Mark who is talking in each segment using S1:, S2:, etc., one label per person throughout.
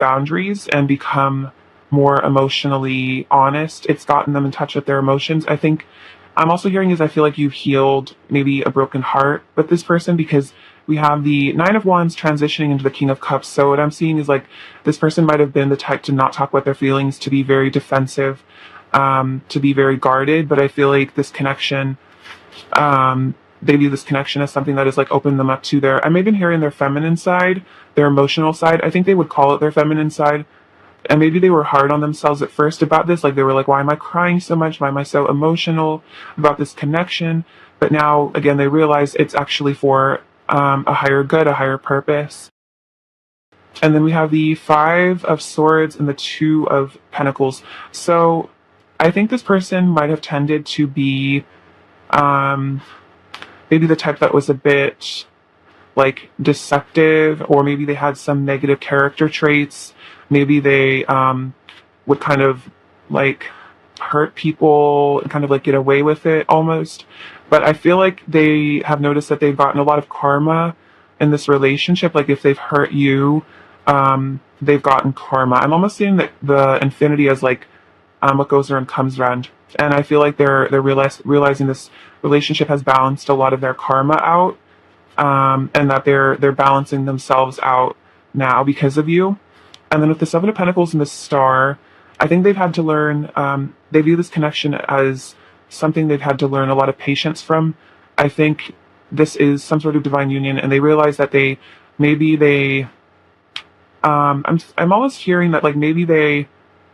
S1: boundaries and become more emotionally honest. It's gotten them in touch with their emotions. I think I'm also hearing is I feel like you've healed maybe a broken heart with this person, because we have the Nine of Wands transitioning into the King of Cups. So what I'm seeing is like this person might have been the type to not talk about their feelings, to be very defensive, to be very guarded. But I feel like this connection, they view this connection as something that has like opened them up to their, I'm even hearing their feminine side, their emotional side. I think they would call it their feminine side. And maybe they were hard on themselves at first about this. Like they were like, why am I crying so much? Why am I so emotional about this connection? But now, again, they realize it's actually for a higher good, a higher purpose. And then we have the Five of Swords and the Two of Pentacles. So I think this person might have tended to be maybe the type that was a bit like deceptive, or maybe they had some negative character traits. Maybe they would kind of like hurt people and kind of like get away with it almost. But I feel like they have noticed that they've gotten a lot of karma in this relationship. Like if they've hurt you, they've gotten karma. I'm almost seeing that the infinity as like what goes around comes around. And I feel like they're realizing this relationship has balanced a lot of their karma out, and that they're balancing themselves out now because of you. And then with the Seven of Pentacles and the Star, I think they've had to learn, they view this connection as something they've had to learn a lot of patience from. I think this is some sort of divine union, and they realize that I'm almost hearing that like maybe they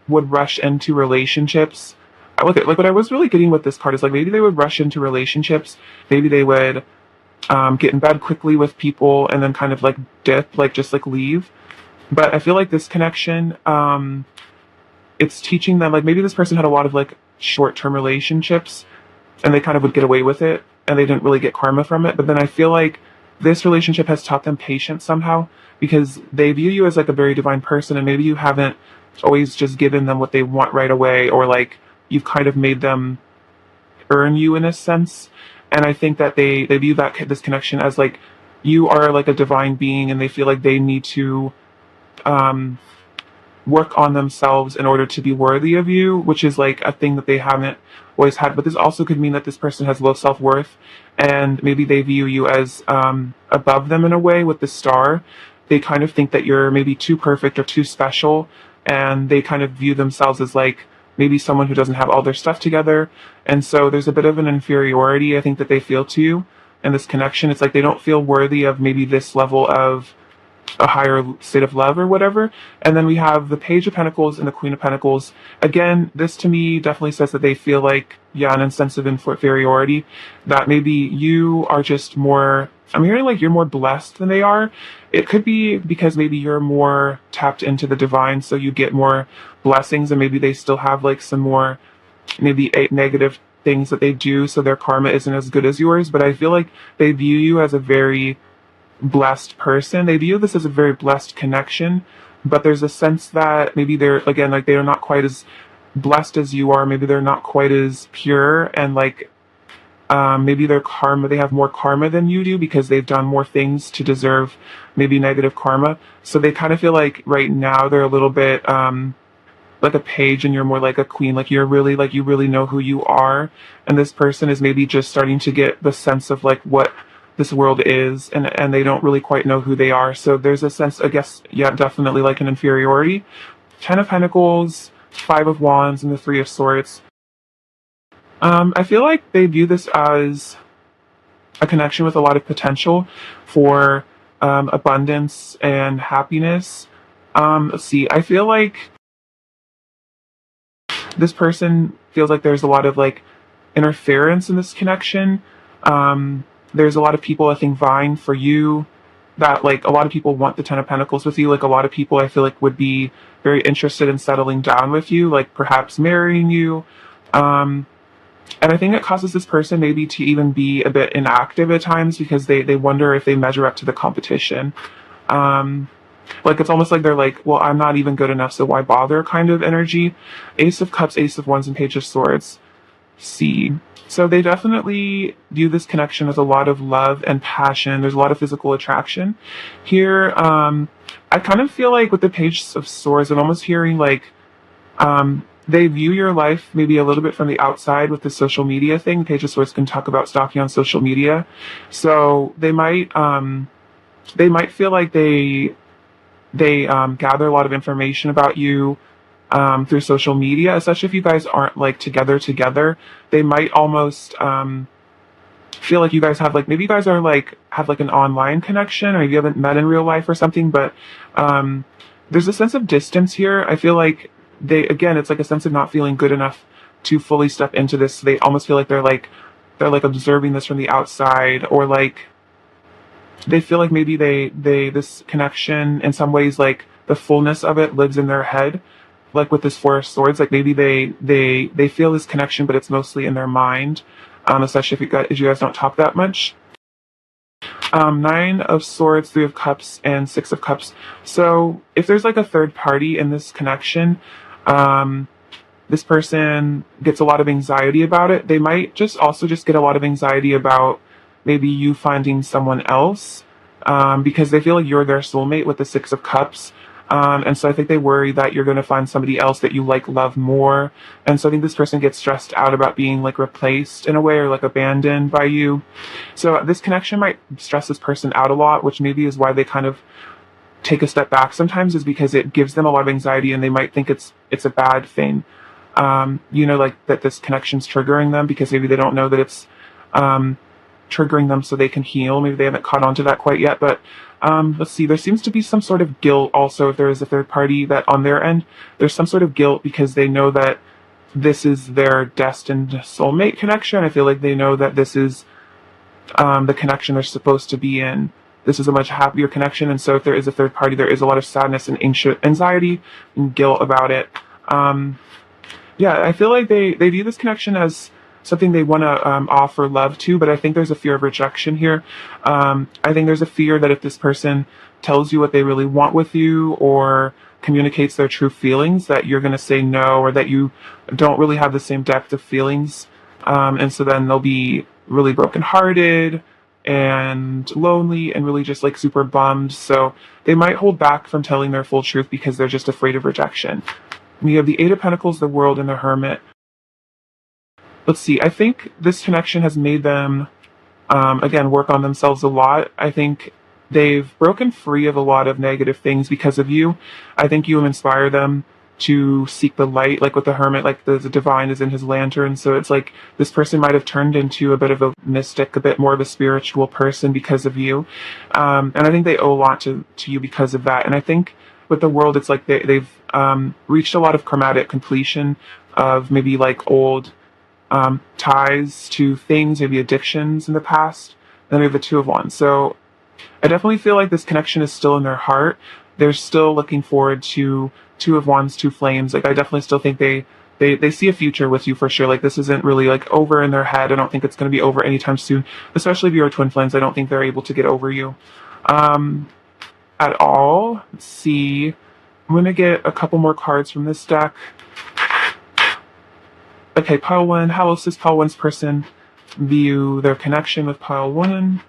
S1: would rush into relationships. Like what I was really getting with this card is like maybe they would rush into relationships. Maybe they would get in bed quickly with people and then kind of like dip, like just like leave. But I feel like this connection, it's teaching them, like maybe this person had a lot of like short-term relationships and they kind of would get away with it and they didn't really get karma from it. But then I feel like this relationship has taught them patience somehow, because they view you as like a very divine person, and maybe you haven't always just given them what they want right away, or like you've kind of made them earn you in a sense. And I think that they view this connection as like you are like a divine being, and they feel like they need to work on themselves in order to be worthy of you, which is like a thing that they haven't always had. But this also could mean that this person has low self-worth, and maybe they view you as above them in a way. With the Star, they kind of think that you're maybe too perfect or too special, and they kind of view themselves as like maybe someone who doesn't have all their stuff together. And so there's a bit of an inferiority, I think, that they feel to you in this connection. It's like they don't feel worthy of maybe this level of a higher state of love or whatever. And then we have the Page of Pentacles and the Queen of Pentacles. Again, this to me definitely says that they feel like, yeah, an sense of inferiority, that maybe you are just more, I'm hearing like you're more blessed than they are. It could be because maybe you're more tapped into the divine, so you get more blessings, and maybe they still have like some more maybe negative things that they do, so their karma isn't as good as yours. But I feel like they view you as a very blessed person. They view this as a very blessed connection, but there's a sense that maybe they're, again, like they're not quite as blessed as you are. Maybe they're not quite as pure, and like maybe their karma, they have more karma than you do because they've done more things to deserve maybe negative karma. So they kind of feel like right now they're a little bit like a page and you're more like a queen. Like you're really, like you really know who you are, and this person is maybe just starting to get the sense of like what this world is, and they don't really quite know who they are. So there's a sense, I guess, yeah, definitely like an inferiority. 10 of Pentacles, 5 of Wands, and the 3 of Swords. I feel like they view this as a connection with a lot of potential for abundance and happiness. Let's see, I feel like this person feels like there's a lot of like interference in this connection. There's a lot of people, I think, vying for you, that like a lot of people want the 10 of Pentacles with you. Like a lot of people I feel like would be very interested in settling down with you, like perhaps marrying you. And I think it causes this person maybe to even be a bit inactive at times, because they wonder if they measure up to the competition. Like it's almost like they're like, well, I'm not even good enough, so why bother kind of energy. Ace of Cups, Ace of Wands, and Page of Swords. See. So they definitely view this connection as a lot of love and passion. There's a lot of physical attraction here. I kind of feel like with the Page of Swords, I'm almost hearing like they view your life maybe a little bit from the outside with the social media thing. Page of Swords can talk about stalking on social media, so they might feel like they gather a lot of information about you through social media, especially if you guys aren't like together. They might almost feel like you guys have like maybe you guys are like have like an online connection, or you haven't met in real life or something, but um, there's a sense of distance here. I feel like they again, it's like a sense of not feeling good enough to fully step into this. So they almost feel like they're like observing this from the outside, or like they feel like maybe they this connection in some ways, like the fullness of it lives in their head, like with this Four of Swords, like maybe they feel this connection, but it's mostly in their mind, especially if you guys don't talk that much. Nine of Swords, Three of Cups, and Six of Cups. So if there's like a third party in this connection, um, this person gets a lot of anxiety about it. They might just also just get a lot of anxiety about maybe you finding someone else, because they feel like you're their soulmate with the Six of Cups. And so I think they worry that you're going to find somebody else that you like love more. And so I think this person gets stressed out about being like replaced in a way, or like abandoned by you. So this connection might stress this person out a lot, which maybe is why they kind of take a step back sometimes, is because it gives them a lot of anxiety and they might think it's a bad thing. Like that this connection's triggering them because maybe they don't know that it's um, triggering them so they can heal. Maybe they haven't caught on to that quite yet. But let's see, there seems to be some sort of guilt also if there is a third party, that on their end, there's some sort of guilt because they know that this is their destined soulmate connection. I feel like they know that this is the connection they're supposed to be in. This is a much happier connection. And so if there is a third party, there is a lot of sadness and anxiety and guilt about it. Um, yeah, I feel like they view this connection as something they want to offer love to, but I think there's a fear of rejection here. I think there's a fear that if this person tells you what they really want with you, or communicates their true feelings, that you're going to say no, or that you don't really have the same depth of feelings. And so then they'll be really brokenhearted and lonely and really just like super bummed. So they might hold back from telling their full truth because they're just afraid of rejection. We have the Eight of Pentacles, the World, and the Hermit. Let's see. I think this connection has made them, again, work on themselves a lot. I think they've broken free of a lot of negative things because of you. I think you inspire them to seek the light, like with the Hermit, like the divine is in his lantern. So it's like this person might have turned into a bit of a mystic, a bit more of a spiritual person because of you. And I think they owe a lot to you because of that. And I think with the World, it's like they've reached a lot of chromatic completion of maybe like old ties to things, maybe addictions in the past. Then we have the Two of Wands. So I definitely feel like this connection is still in their heart. They're still looking forward to Two of Wands, Two Flames. Like I definitely still think they see a future with you for sure. Like this isn't really like over in their head. I don't think it's going to be over anytime soon. Especially if you're twin flames, I don't think they're able to get over you at all. Let's see. I'm going to get a couple more cards from this deck. Okay, pile one. How else does pile one's person view their connection with pile one?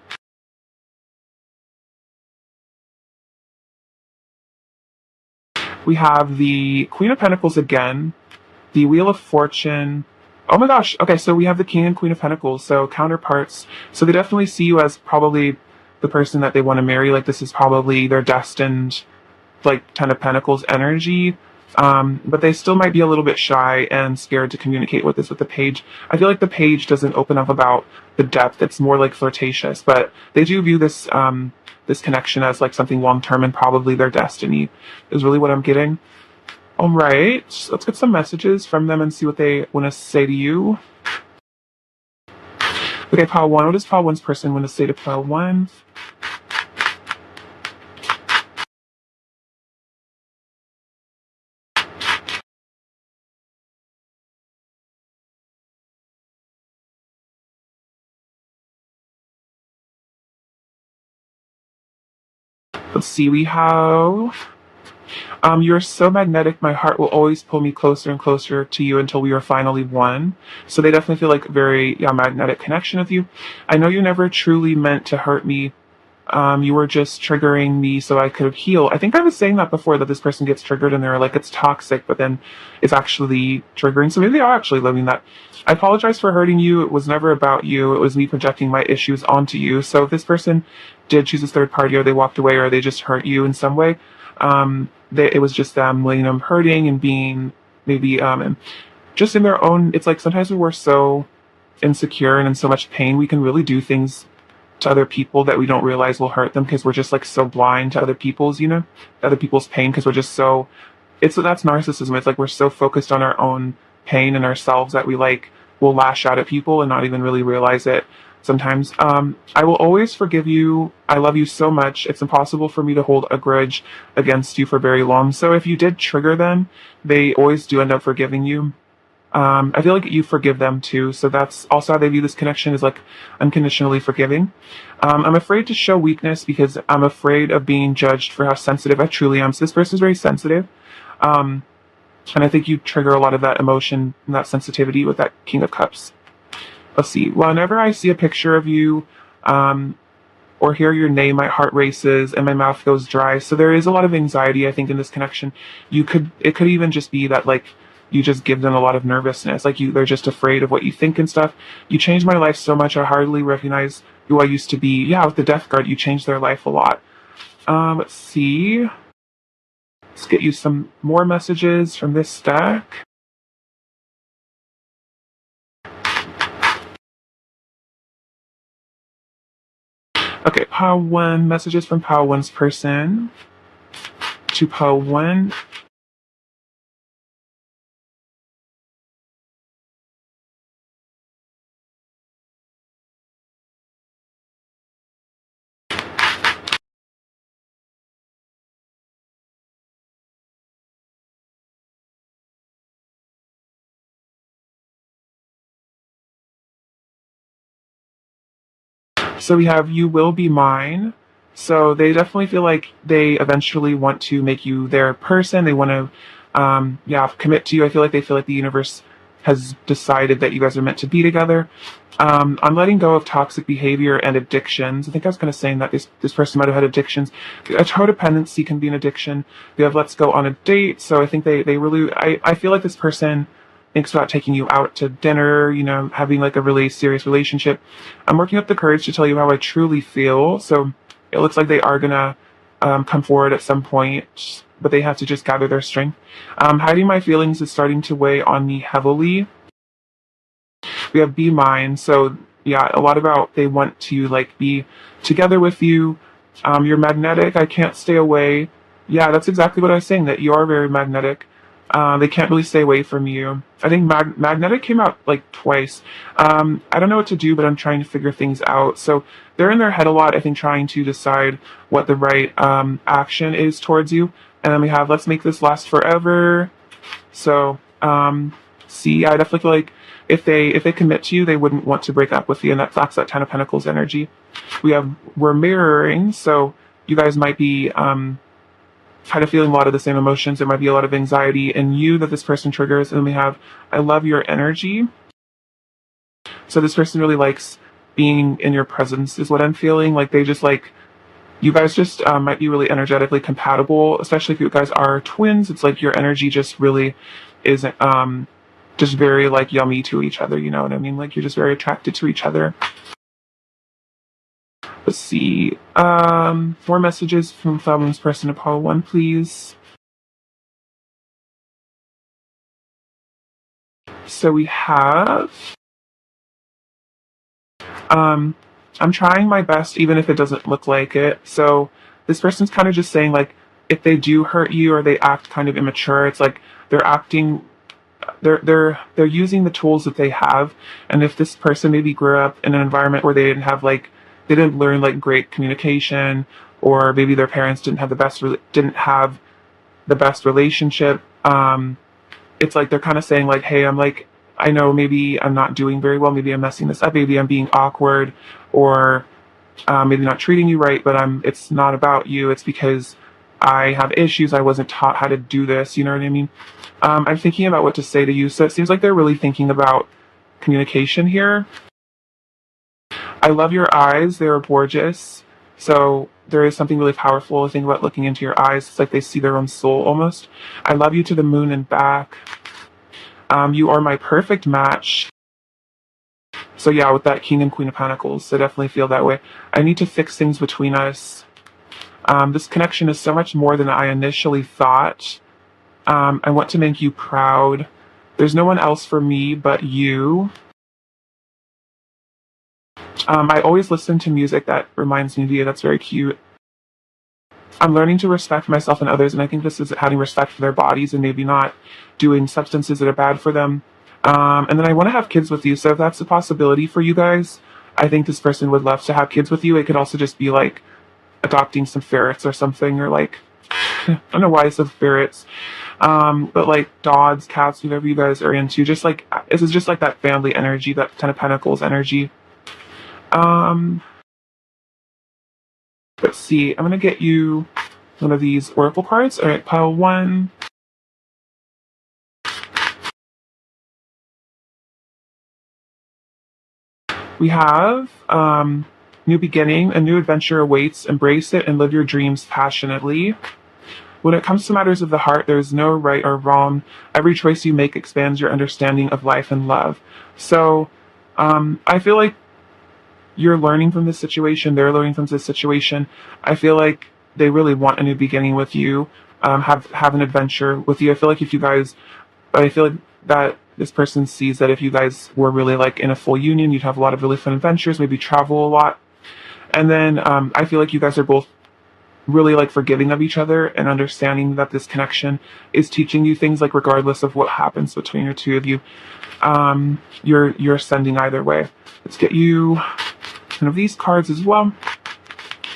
S1: We have the Queen of Pentacles again, the Wheel of Fortune. Oh my gosh. Okay, so we have the King and Queen of Pentacles, so counterparts. So they definitely see you as probably the person that they want to marry. Like this is probably their destined, like, Ten of Pentacles energy. But they still might be a little bit shy and scared to communicate with this with the Page. I feel like the Page doesn't open up about the depth. It's more like flirtatious, but they do view this this connection as like something long term and probably their destiny is really what I'm getting. All right, let's get some messages from them and see what they want to say to you. Okay, pile one. What does pile one's person want to say to pile one? Let's see. We have You're so magnetic. My heart will always pull me closer and closer to you until we are finally one. So they definitely feel like a very magnetic connection with you. I know you never truly meant to hurt me. You were just triggering me so I could heal. I think I was saying that before, that this person gets triggered and they're like, it's toxic, but then it's actually triggering. So maybe they are actually living that. I apologize for hurting you. It was never about you. It was me projecting my issues onto you. So if this person did choose a third party, or they walked away, or they just hurt you in some way, it was just them, hurting and being maybe just in their own. It's like sometimes when we're so insecure and in so much pain, we can really do things to other people that we don't realize will hurt them, because we're just like so blind to other people's, other people's pain, because we're just so, that's narcissism. It's like we're so focused on our own pain and ourselves that we like will lash out at people and not even really realize it sometimes. I will always forgive you. I love you so much. It's impossible for me to hold a grudge against you for very long. So if you did trigger them, they always do end up forgiving you. I feel like you forgive them too. So that's also how they view this connection, is like unconditionally forgiving. I'm afraid to show weakness because I'm afraid of being judged for how sensitive I truly am. So this person is very sensitive. And I think you trigger a lot of that emotion and that sensitivity with that King of Cups. Let's see. Whenever I see a picture of you, or hear your name, my heart races and my mouth goes dry. So there is a lot of anxiety, I think, in this connection. It could even just be that like you just give them a lot of nervousness. Like they're just afraid of what you think and stuff. You changed my life so much. I hardly recognize who I used to be. Yeah, with the Death Guard, you changed their life a lot. Let's see. Let's get you some more messages from this stack. Okay, Pile 1, messages from Pile 1's person to Pile 1. So we have You Will Be Mine. So they definitely feel like they eventually want to make you their person. They want to, commit to you. I feel like they feel like the universe has decided that you guys are meant to be together. I'm letting go of toxic behavior and addictions. I think I was kind of saying that this person might have had addictions. A codependency can be an addiction. We have let's go on a date. So I think they really, I feel like this person thinks about taking you out to dinner, having like a really serious relationship. I'm working up the courage to tell you how I truly feel. So it looks like they are gonna come forward at some point, but they have to just gather their strength. Hiding my feelings is starting to weigh on me heavily. We have Be Mine. So yeah, a lot about they want to like be together with you. You're magnetic. I can't stay away. Yeah, that's exactly what I was saying, that you are very magnetic. They can't really stay away from you. I think magnetic came out like twice. I don't know what to do, but I'm trying to figure things out. So they're in their head a lot, I think, trying to decide what the right action is towards you. And then we have Let's Make This Last Forever. So see, I definitely feel like if they commit to you, they wouldn't want to break up with you, and that's that Ten of Pentacles energy. We're mirroring, so you guys might be kind of feeling a lot of the same emotions. There might be a lot of anxiety in you that this person triggers. And then we have I love your energy. So this person really likes being in your presence, is what I'm feeling. Like they just like, you guys just might be really energetically compatible, especially if you guys are twins. It's like your energy just really is just very like yummy to each other. You know what I mean? Like you're just very attracted to each other. Let's see. More messages from Fabulous Person Apollo 1, please. So we have I'm trying my best even if it doesn't look like it. So this person's kind of just saying like if they do hurt you or they act kind of immature, it's like they're using the tools that they have. And if this person maybe grew up in an environment where they didn't learn like great communication, or maybe their parents didn't have the best relationship, it's like they're kind of saying like, hey, I know maybe I'm not doing very well, maybe I'm messing this up, maybe I'm being awkward, or maybe not treating you right, but it's not about you. It's because I have issues. I wasn't taught how to do this. You know what I mean? I'm thinking about what to say to you. So it seems like they're really thinking about communication here. I love your eyes. They're gorgeous. So there is something really powerful, I think, about looking into your eyes. It's like they see their own soul almost. I love you to the moon and back. You are my perfect match. So yeah, with that King and Queen of Pentacles, I definitely feel that way. I need to fix things between us. This connection is so much more than I initially thought. I want to make you proud. There's no one else for me but you. I always listen to music that reminds me of you. That's very cute. I'm learning to respect myself and others, and I think this is having respect for their bodies and maybe not doing substances that are bad for them. And then I want to have kids with you, so if that's a possibility for you guys, I think this person would love to have kids with you. It could also just be like adopting some ferrets or something, or like, I don't know why I said ferrets, but like dogs, cats, whatever you guys are into. Just like, this is just like that family energy, that Ten of Pentacles energy. Let's see, I'm gonna get you one of these oracle cards. All right, pile 1. We have new beginning, a new adventure awaits. Embrace it and live your dreams passionately. When it comes to matters of the heart, there is no right or wrong. Every choice you make expands your understanding of life and love. So I feel like you're learning from this situation. They're learning from this situation. I feel like they really want a new beginning with you. Have an adventure with you. I feel like if you guys, I feel like that this person sees that if you guys were really like in a full union, you'd have a lot of really fun adventures, maybe travel a lot. And then I feel like you guys are both really like forgiving of each other and understanding that this connection is teaching you things, like regardless of what happens between the two of you. You're ascending either way. Let's get you one of these cards as well.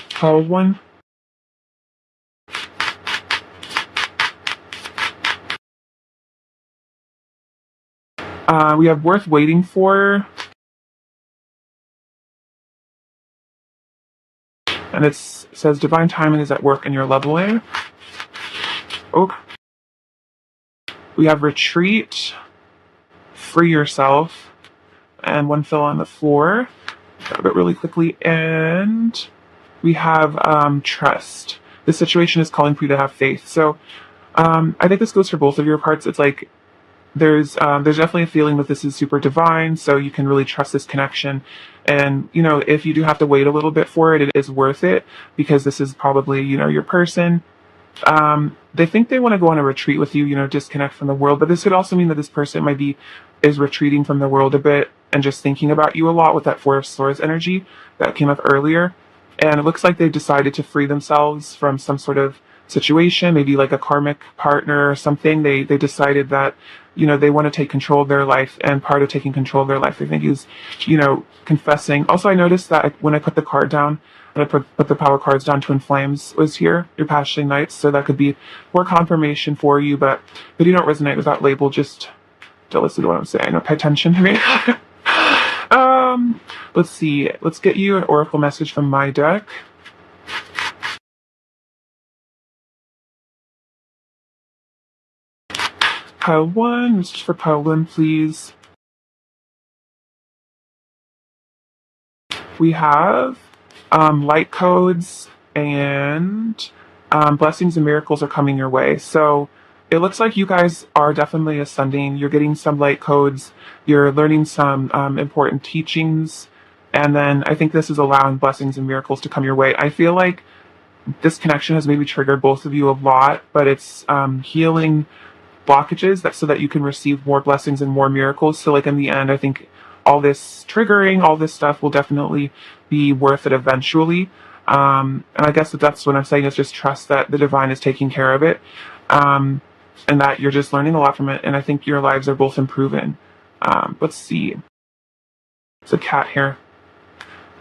S1: Pile 1. We have worth waiting for. And it says divine timing is at work in your leveling. Oh. We have retreat, free yourself, and one fell on the floor. Grab it really quickly. And we have trust. This situation is calling for you to have faith. So I think this goes for both of your parts. It's like there's definitely a feeling that this is super divine, so you can really trust this connection. And you know, if you do have to wait a little bit for it, it is worth it, because this is probably, you know, your person. They think they want to go on a retreat with you, you know, disconnect from the world, but this could also mean that this person is retreating from the world a bit and just thinking about you a lot with that Four of Swords energy that came up earlier. And it looks like they've decided to free themselves from some sort of situation, maybe like a karmic partner or something. They decided that, you know, they want to take control of their life, and part of taking control of their life, I think, is, you know, confessing. Also, I noticed that when I put the card down, when I put the power cards down, Twin Flames was here, your passionate nights, so that could be more confirmation for you. But if you don't resonate with that label, just don't listen to what I'm saying, or pay attention to me. Let's see. Let's get you an oracle message from my deck. Pile 1, this is for pile 1, please. We have light codes, and blessings and miracles are coming your way. So it looks like you guys are definitely ascending. You're getting some light codes. You're learning some important teachings. And then I think this is allowing blessings and miracles to come your way. I feel like this connection has maybe triggered both of you a lot, but it's healing blockages so that you can receive more blessings and more miracles. So like in the end, I think all this triggering, all this stuff will definitely be worth it eventually. And I guess that's what I'm saying, is just trust that the divine is taking care of it. And that you're just learning a lot from it. And I think your lives are both improving. Let's see. It's a cat here.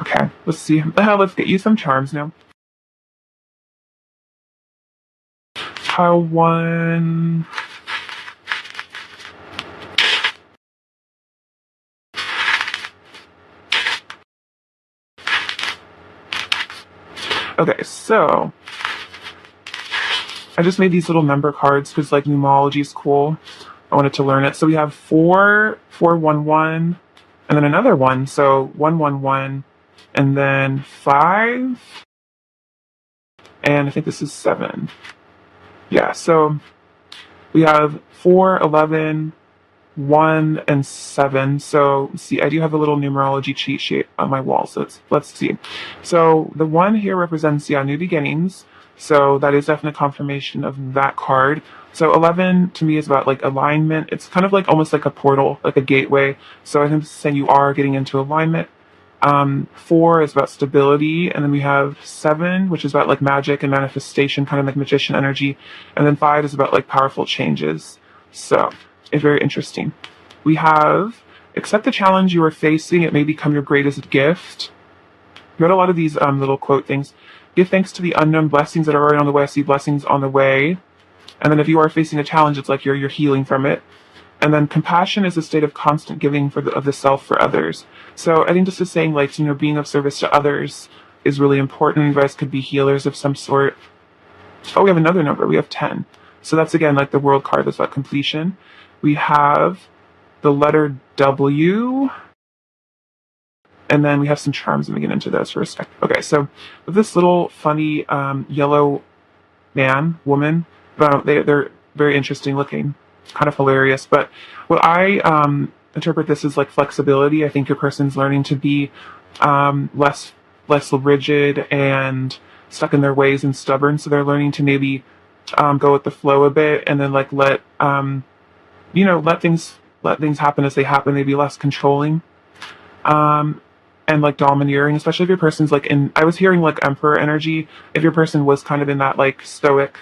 S1: Okay, let's see. Let's get you some charms now. Pile 1. Okay, so I just made these little number cards because like numerology is cool. I wanted to learn it. So we have 4, 411, and then another one. So 111, and then 5, and I think this is 7. Yeah, so we have 4, 11, 1, and 7. So see, I do have a little numerology cheat sheet on my wall. So let's see. So the 1 here represents, yeah, new beginnings. So that is definitely a confirmation of that card. So 11 to me is about like alignment. It's kind of like almost like a portal, like a gateway. So I think this is saying you are getting into alignment. 4 is about stability, and then we have 7, which is about like magic and manifestation, kind of like magician energy, and then 5 is about like powerful changes. So it's very interesting. We have accept the challenge you are facing; it may become your greatest gift. I read a lot of these little quote things. Give thanks to the unknown blessings that are already on the way. I see blessings on the way. And then if you are facing a challenge, it's like you're healing from it. And then compassion is a state of constant giving of the self for others. So I think this is saying like, being of service to others is really important. You guys could be healers of some sort. Oh, we have another number. We have 10. So that's again like the world card. That's about completion. We have the letter W. And then we have some charms. Let me get into those for a sec. Okay, so with this little funny yellow woman, they're very interesting looking, kind of hilarious. But what I interpret this as like flexibility. I think your person's learning to be less rigid and stuck in their ways and stubborn. So they're learning to maybe go with the flow a bit, and then like let things happen as they happen. Maybe less controlling. And like domineering, especially if your person's like I was hearing like emperor energy. If your person was kind of in that like stoic,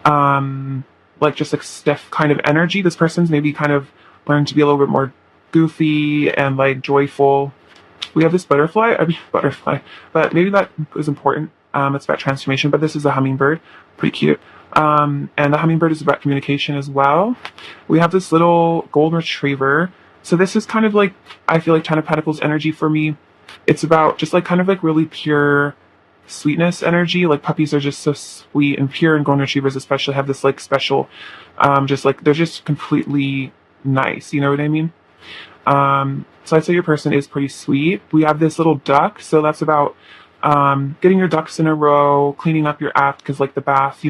S1: like just like stiff kind of energy, this person's maybe kind of learned to be a little bit more goofy and like joyful. We have this butterfly, but maybe that is important. It's about transformation, but this is a hummingbird, pretty cute. And the hummingbird is about communication as well. We have this little golden retriever. So this is kind of like, I feel like 10 of Pentacles energy for me. It's about just like kind of like really pure sweetness energy. Like puppies are just so sweet and pure, and golden retrievers especially have this like special, just like they're just completely nice. You know what I mean? So I'd say your person is pretty sweet. We have this little duck. So that's about getting your ducks in a row, cleaning up your act, because like the bath,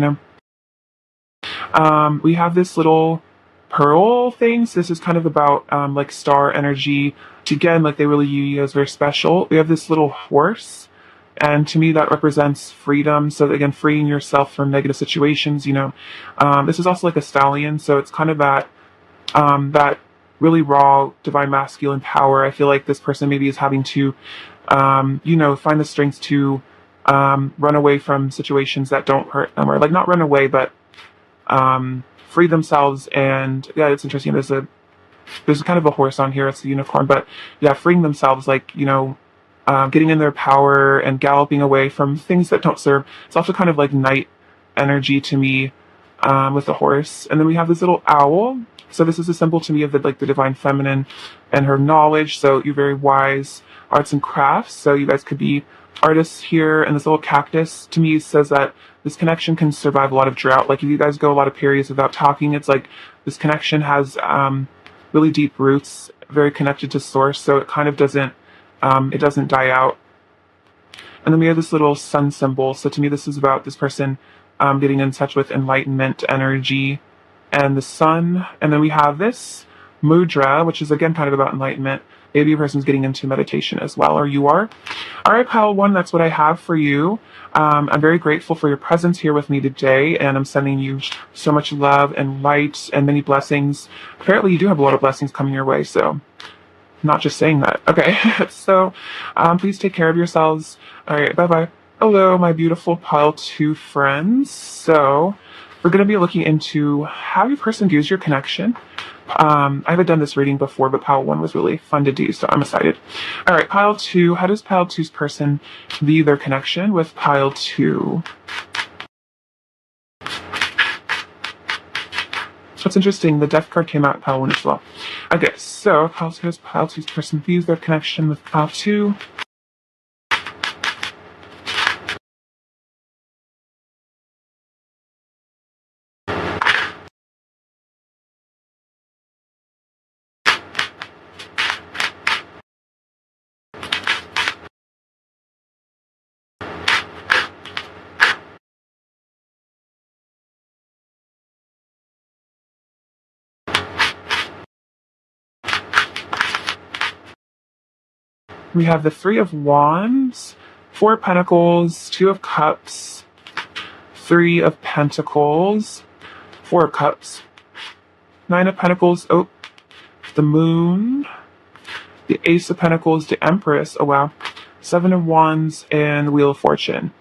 S1: we have this little pearl things. This is kind of about like star energy. Again, like they really view you as very special. We have this little horse, and to me that represents freedom. So again, freeing yourself from negative situations. This is also like a stallion, so it's kind of that really raw divine masculine power. I feel like this person maybe is having to find the strength to run away from situations that don't hurt them, or like not run away, but free themselves. And yeah, it's interesting. There's kind of a horse on here. It's a unicorn, but yeah, freeing themselves, like getting in their power and galloping away from things that don't serve. It's also kind of like night energy to me with the horse. And then we have this little owl. So this is a symbol to me of the divine feminine and her knowledge. So you're very wise, arts and crafts. So you guys could be artists here. And this little cactus to me says that this connection can survive a lot of drought. Like if you guys go a lot of periods without talking, it's like this connection has really deep roots, very connected to source. So it kind of doesn't die out. And then we have this little sun symbol. So to me, this is about this person getting in touch with enlightenment energy and the sun. And then we have this mudra, which is again kind of about enlightenment. Maybe a person's getting into meditation as well, or you are. All right, pile one, that's what I have for you. I'm very grateful for your presence here with me today, and I'm sending you so much love and light and many blessings. Apparently you do have a lot of blessings coming your way, so not just saying that. Okay, so please take care of yourselves. All right, bye-bye. Hello, my beautiful pile 2 friends. So we're going to be looking into how your person views your connection. I haven't done this reading before, but pile 1 was really fun to do, so I'm excited. All right, pile 2. How does pile 2's person view their connection with pile 2? What's interesting, the death card came out in pile 1 as well. Okay, so pile 2's person views their connection with pile 2. We have the Three of Wands, Four of Pentacles, Two of Cups, Three of Pentacles, Four of Cups, Nine of Pentacles, oh, the Moon, the Ace of Pentacles, the Empress, oh wow, Seven of Wands, and Wheel of Fortune.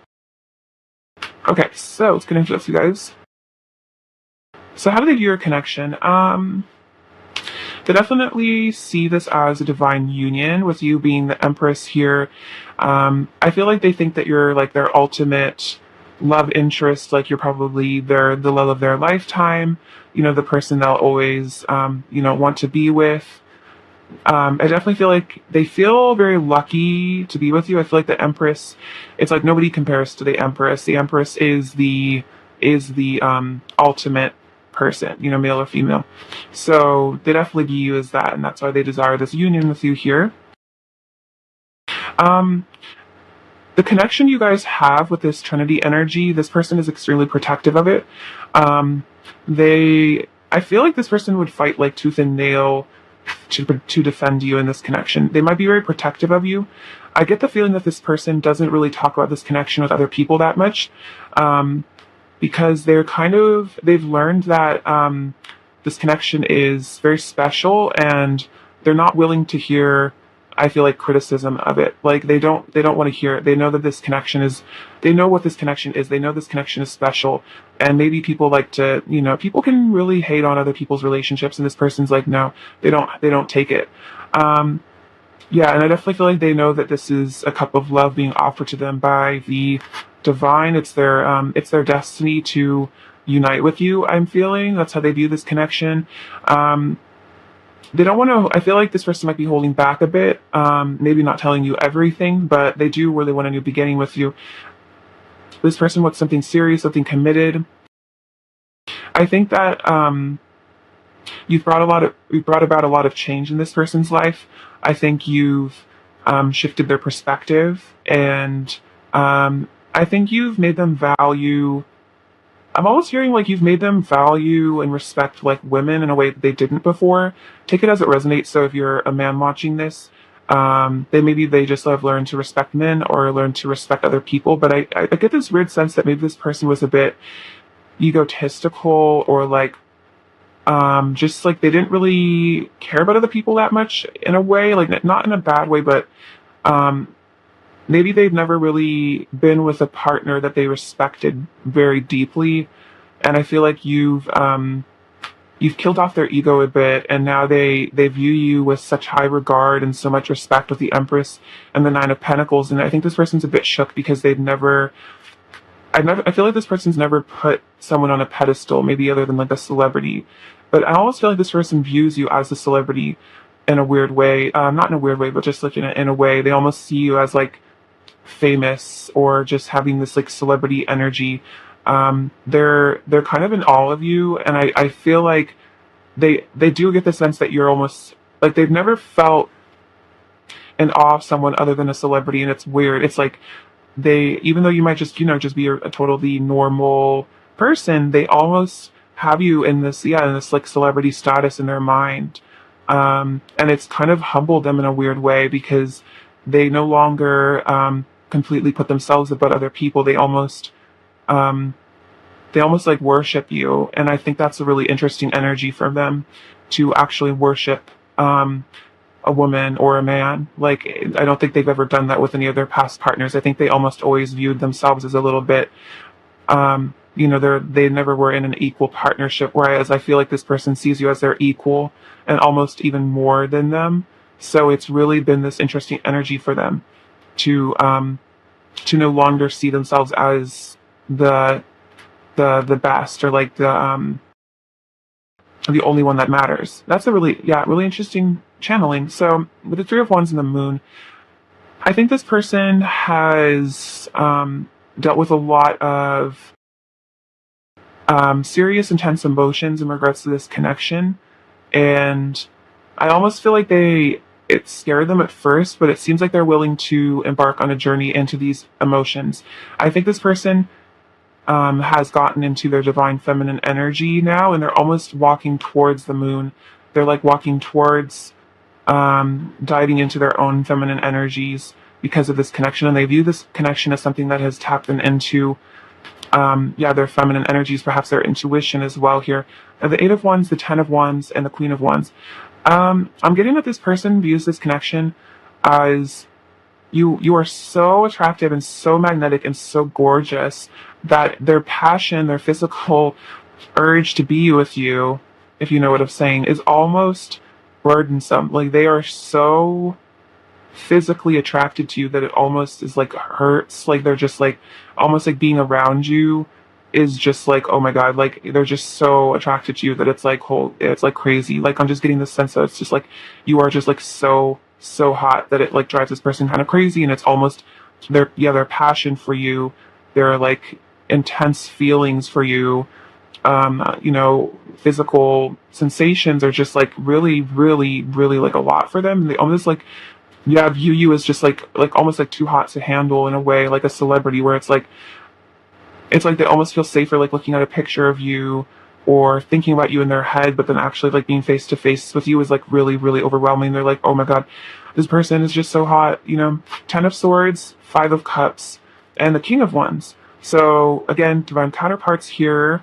S1: Okay, so let's get into this, you guys. So how do they view your connection? They definitely see this as a divine union, with you being the Empress here. I feel like they think that you're like their ultimate love interest, like you're probably the love of their lifetime, you know, the person they'll always, you know, want to be with. I definitely feel like they feel very lucky to be with you. I feel like the Empress, it's like nobody compares to the Empress. The Empress is the ultimate person, you know, male or female. So they definitely view you as that, and that's why they desire this union with you here. The connection you guys have with this Trinity energy, this person is extremely protective of it. I feel like this person would fight like tooth and nail to defend you in this connection. They might be very protective of you. I get the feeling that this person doesn't really talk about this connection with other people that much, because they've learned that this connection is very special, and they're not willing to hear, I feel like, criticism of it. Like they don't want to hear it. They know that they know what this connection is. They know this connection is special. And maybe people like to, you know, people can really hate on other people's relationships, and this person's like, no, they don't take it. Yeah, and I definitely feel like they know that this is a cup of love being offered to them by the divine. It's their destiny to unite with you, I'm feeling. That's how they view this connection. They don't want to, I feel like this person might be holding back a bit, maybe not telling you everything, but they do really want a new beginning with you. This person wants something serious, something committed. I think that you've brought about a lot of change in this person's life. I think you've shifted their perspective, and I think you've made them value. I'm almost hearing like you've made them value and respect like women in a way that they didn't before. Take it as it resonates. So if you're a man watching this, they just have learned to respect men or learned to respect other people. But I get this weird sense that maybe this person was a bit egotistical, or like just like they didn't really care about other people that much in a way, like not in a bad way, but maybe they've never really been with a partner that they respected very deeply, and I feel like you've killed off their ego a bit, and now they view you with such high regard and so much respect with the Empress and the Nine of Pentacles. And I think this person's a bit shook because I feel like this person's never put someone on a pedestal, maybe other than like a celebrity. But I almost feel like this person views you as a celebrity in a weird way, not in a weird way, but just like in a way. They almost see you as like famous, or just having this like celebrity energy. They're kind of in awe of you, and I feel like they do get the sense that you're almost like they've never felt in awe of someone other than a celebrity. And it's weird. It's like even though you might just, you know, just be a totally normal person, they almost have you in this like celebrity status in their mind. And it's kind of humbled them in a weird way, because they no longer completely put themselves above other people. They almost like worship you, and I think that's a really interesting energy for them, to actually worship a woman or a man. Like, I don't think they've ever done that with any of their past partners. I think they almost always viewed themselves as a little bit, you know, they never were in an equal partnership, whereas I feel like this person sees you as their equal, and almost even more than them. So it's really been this interesting energy for them to no longer see themselves as the best, or like the only one that matters. That's a really interesting channeling. So with the Three of Wands and the Moon, I think this person has dealt with a lot of serious, intense emotions in regards to this connection, and I almost feel like it scared them at first, but it seems like they're willing to embark on a journey into these emotions. I think this person has gotten into their divine feminine energy now, and they're almost walking towards the moon. They're like walking towards diving into their own feminine energies because of this connection, and they view this connection as something that has tapped them into their feminine energies, perhaps their intuition as well here. The Eight of Wands, the Ten of Wands, and the Queen of Wands. I'm getting that this person views this connection as you are so attractive and so magnetic and so gorgeous that their passion, their physical urge to be with you, if you know what I'm saying, is almost burdensome. Like, they are so physically attracted to you that it almost is like hurts. Like, they're just like almost like being around you is just like, oh my god, like they're just so attracted to you that it's like it's like crazy. Like, I'm just getting the sense that it's just like you are just like so hot that it like drives this person kind of crazy, and it's almost their passion for you, their like intense feelings for you, physical sensations are just like really, really, really like a lot for them. And they almost like view you as just like almost like too hot to handle, in a way, like a celebrity, where it's like they almost feel safer like looking at a picture of you or thinking about you in their head, but then actually like being face to face with you is like really, really overwhelming. They're like, oh my god, this person is just so hot. Ten of Swords, Five of Cups, and the King of Wands. So again, divine counterparts here.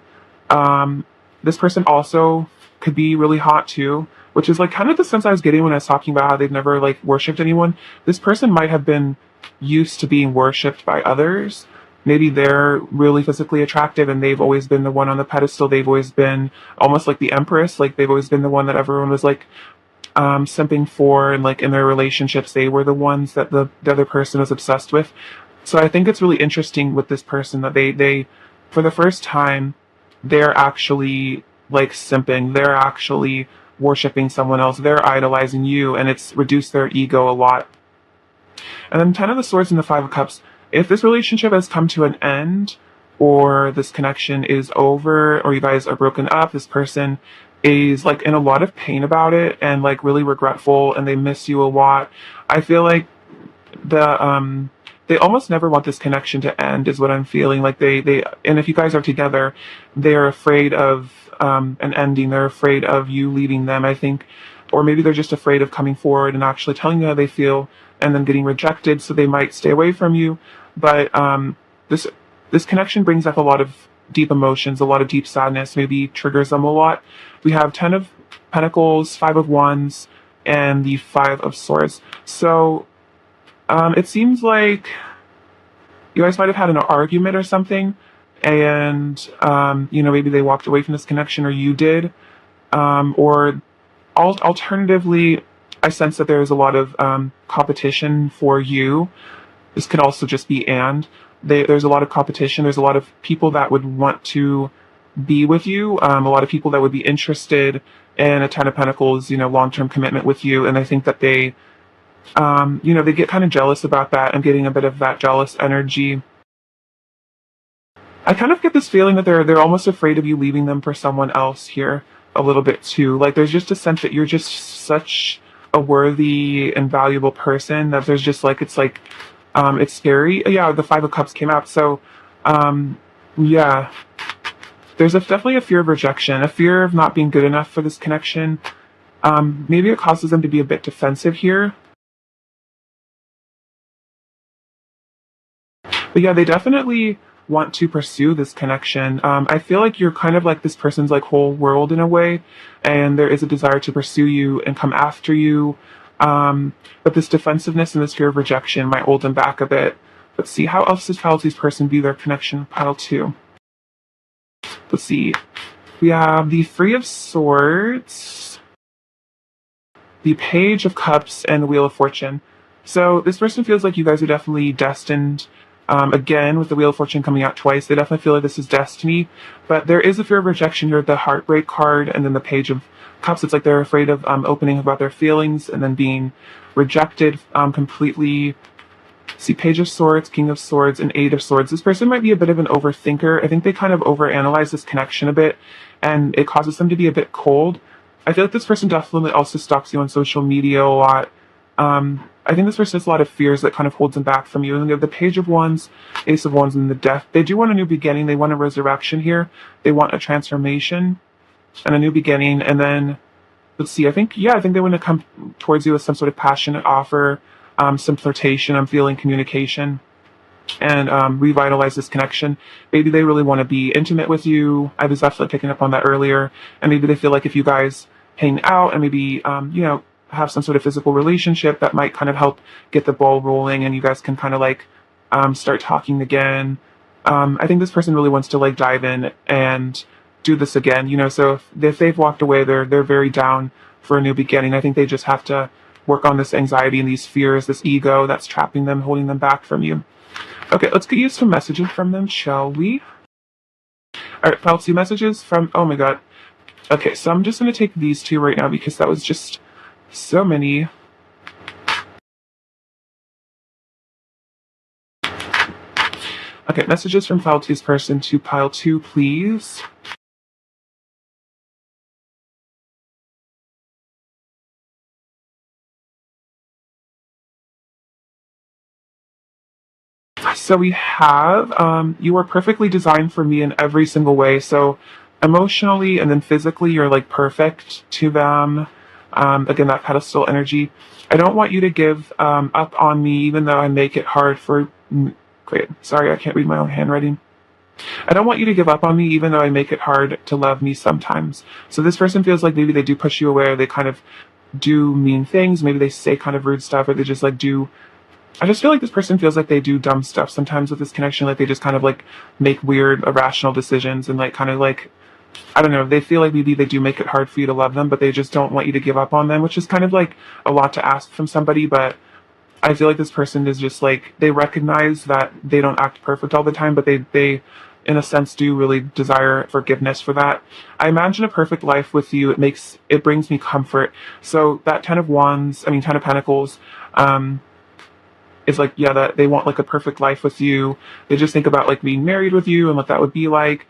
S1: This person also could be really hot too, which is like kind of the sense I was getting when I was talking about how they've never like worshipped anyone. This person might have been used to being worshipped by others. Maybe they're really physically attractive and they've always been the one on the pedestal. They've always been almost like the empress. Like, they've always been the one that everyone was like simping for, and like in their relationships they were the ones that the other person was obsessed with. So I think it's really interesting with this person that they for the first time, they're actually like simping. They're actually worshipping someone else. They're idolizing you, and it's reduced their ego a lot. And then Ten of the Swords and the Five of Cups. If this relationship has come to an end, or this connection is over, or you guys are broken up, this person is like in a lot of pain about it and like really regretful, and they miss you a lot. I feel like they almost never want this connection to end, is what I'm feeling. Like, and if you guys are together, they're afraid of an ending. They're afraid of you leaving them, I think. Or maybe they're just afraid of coming forward and actually telling you how they feel and then getting rejected, so they might stay away from you. But this connection brings up a lot of deep emotions, a lot of deep sadness, maybe triggers them a lot. We have Ten of Pentacles, Five of Wands, and the Five of Swords. So it seems like you guys might have had an argument or something, and maybe they walked away from this connection, or you did, or alternatively, I sense that there's a lot of competition for you. This could also just be there's a lot of competition. There's a lot of people that would want to be with you. A lot of people that would be interested in a Ten of Pentacles, long-term commitment with you. And I think that they get kind of jealous about that. I'm getting a bit of that jealous energy. I kind of get this feeling that they're almost afraid of you leaving them for someone else here a little bit too. Like, there's just a sense that you're just such a worthy and valuable person that there's just like, it's scary. Yeah, the Five of Cups came out. So, there's definitely a fear of rejection, a fear of not being good enough for this connection. Maybe it causes them to be a bit defensive here. But yeah, they definitely want to pursue this connection. I feel like you're kind of like this person's like whole world in a way, and there is a desire to pursue you and come after you. But this defensive,ness and this fear of rejection might hold them back a bit. Let's see, how else does this person view their connection? Pile 2. Let's see. We have the Three of Swords, the Page of Cups, and the Wheel of Fortune. So this person feels like you guys are definitely destined. Again, with the Wheel of Fortune coming out twice, they definitely feel like this is destiny. But there is a fear of rejection here, the Heartbreak card, and then the Page of Cups. It's like they're afraid of opening about their feelings and then being rejected completely. See, Page of Swords, King of Swords, and Eight of Swords. This person might be a bit of an overthinker. I think they kind of overanalyze this connection a bit, and it causes them to be a bit cold. I feel like this person definitely also stalks you on social media a lot. I think this person has a lot of fears that kind of holds them back from you. And they have the Page of Wands, Ace of Wands, and the Death. They do want a new beginning. They want a resurrection here. They want a transformation and a new beginning. And then let's see, I think they want to come towards you with some sort of passionate offer, some flirtation. I'm feeling communication, and revitalize this connection. Maybe they really want to be intimate with you. I was definitely picking up on that earlier. And maybe they feel like if you guys hang out and maybe, have some sort of physical relationship, that might kind of help get the ball rolling and you guys can kind of like start talking again. I think this person really wants to like dive in and do this again, so if they've walked away, they're very down for a new beginning. I think they just have to work on this anxiety and these fears, this ego that's trapping them, holding them back from you. Okay, let's get you some messages from them, shall we? All right, I'll see messages from, oh my god. Okay, so I'm just going to take these two right now because that was just so many. Okay, messages from Pile 2's person to Pile 2, please. So we have, you are perfectly designed for me in every single way. So emotionally and then physically, you're like perfect to them. Again, that pedestal energy. I don't want you to give up on me, even though I make it hard for. Wait, sorry, I can't read my own handwriting. I don't want you to give up on me, even though I make it hard to love me sometimes. So this person feels like maybe they do push you away, or they kind of do mean things. Maybe they say kind of rude stuff, or they just like do. I just feel like this person feels like they do dumb stuff sometimes with this connection. Like they just kind of like make weird, irrational decisions and like kind of like, I don't know, they feel like maybe they do make it hard for you to love them, but they just don't want you to give up on them, which is kind of like a lot to ask from somebody. But I feel like this person is just like, they recognize that they don't act perfect all the time, but they in a sense do really desire forgiveness for that. I imagine a perfect life with you. It brings me comfort. So that 10 of Pentacles, is like, yeah, that they want like a perfect life with you. They just think about like being married with you and what that would be like.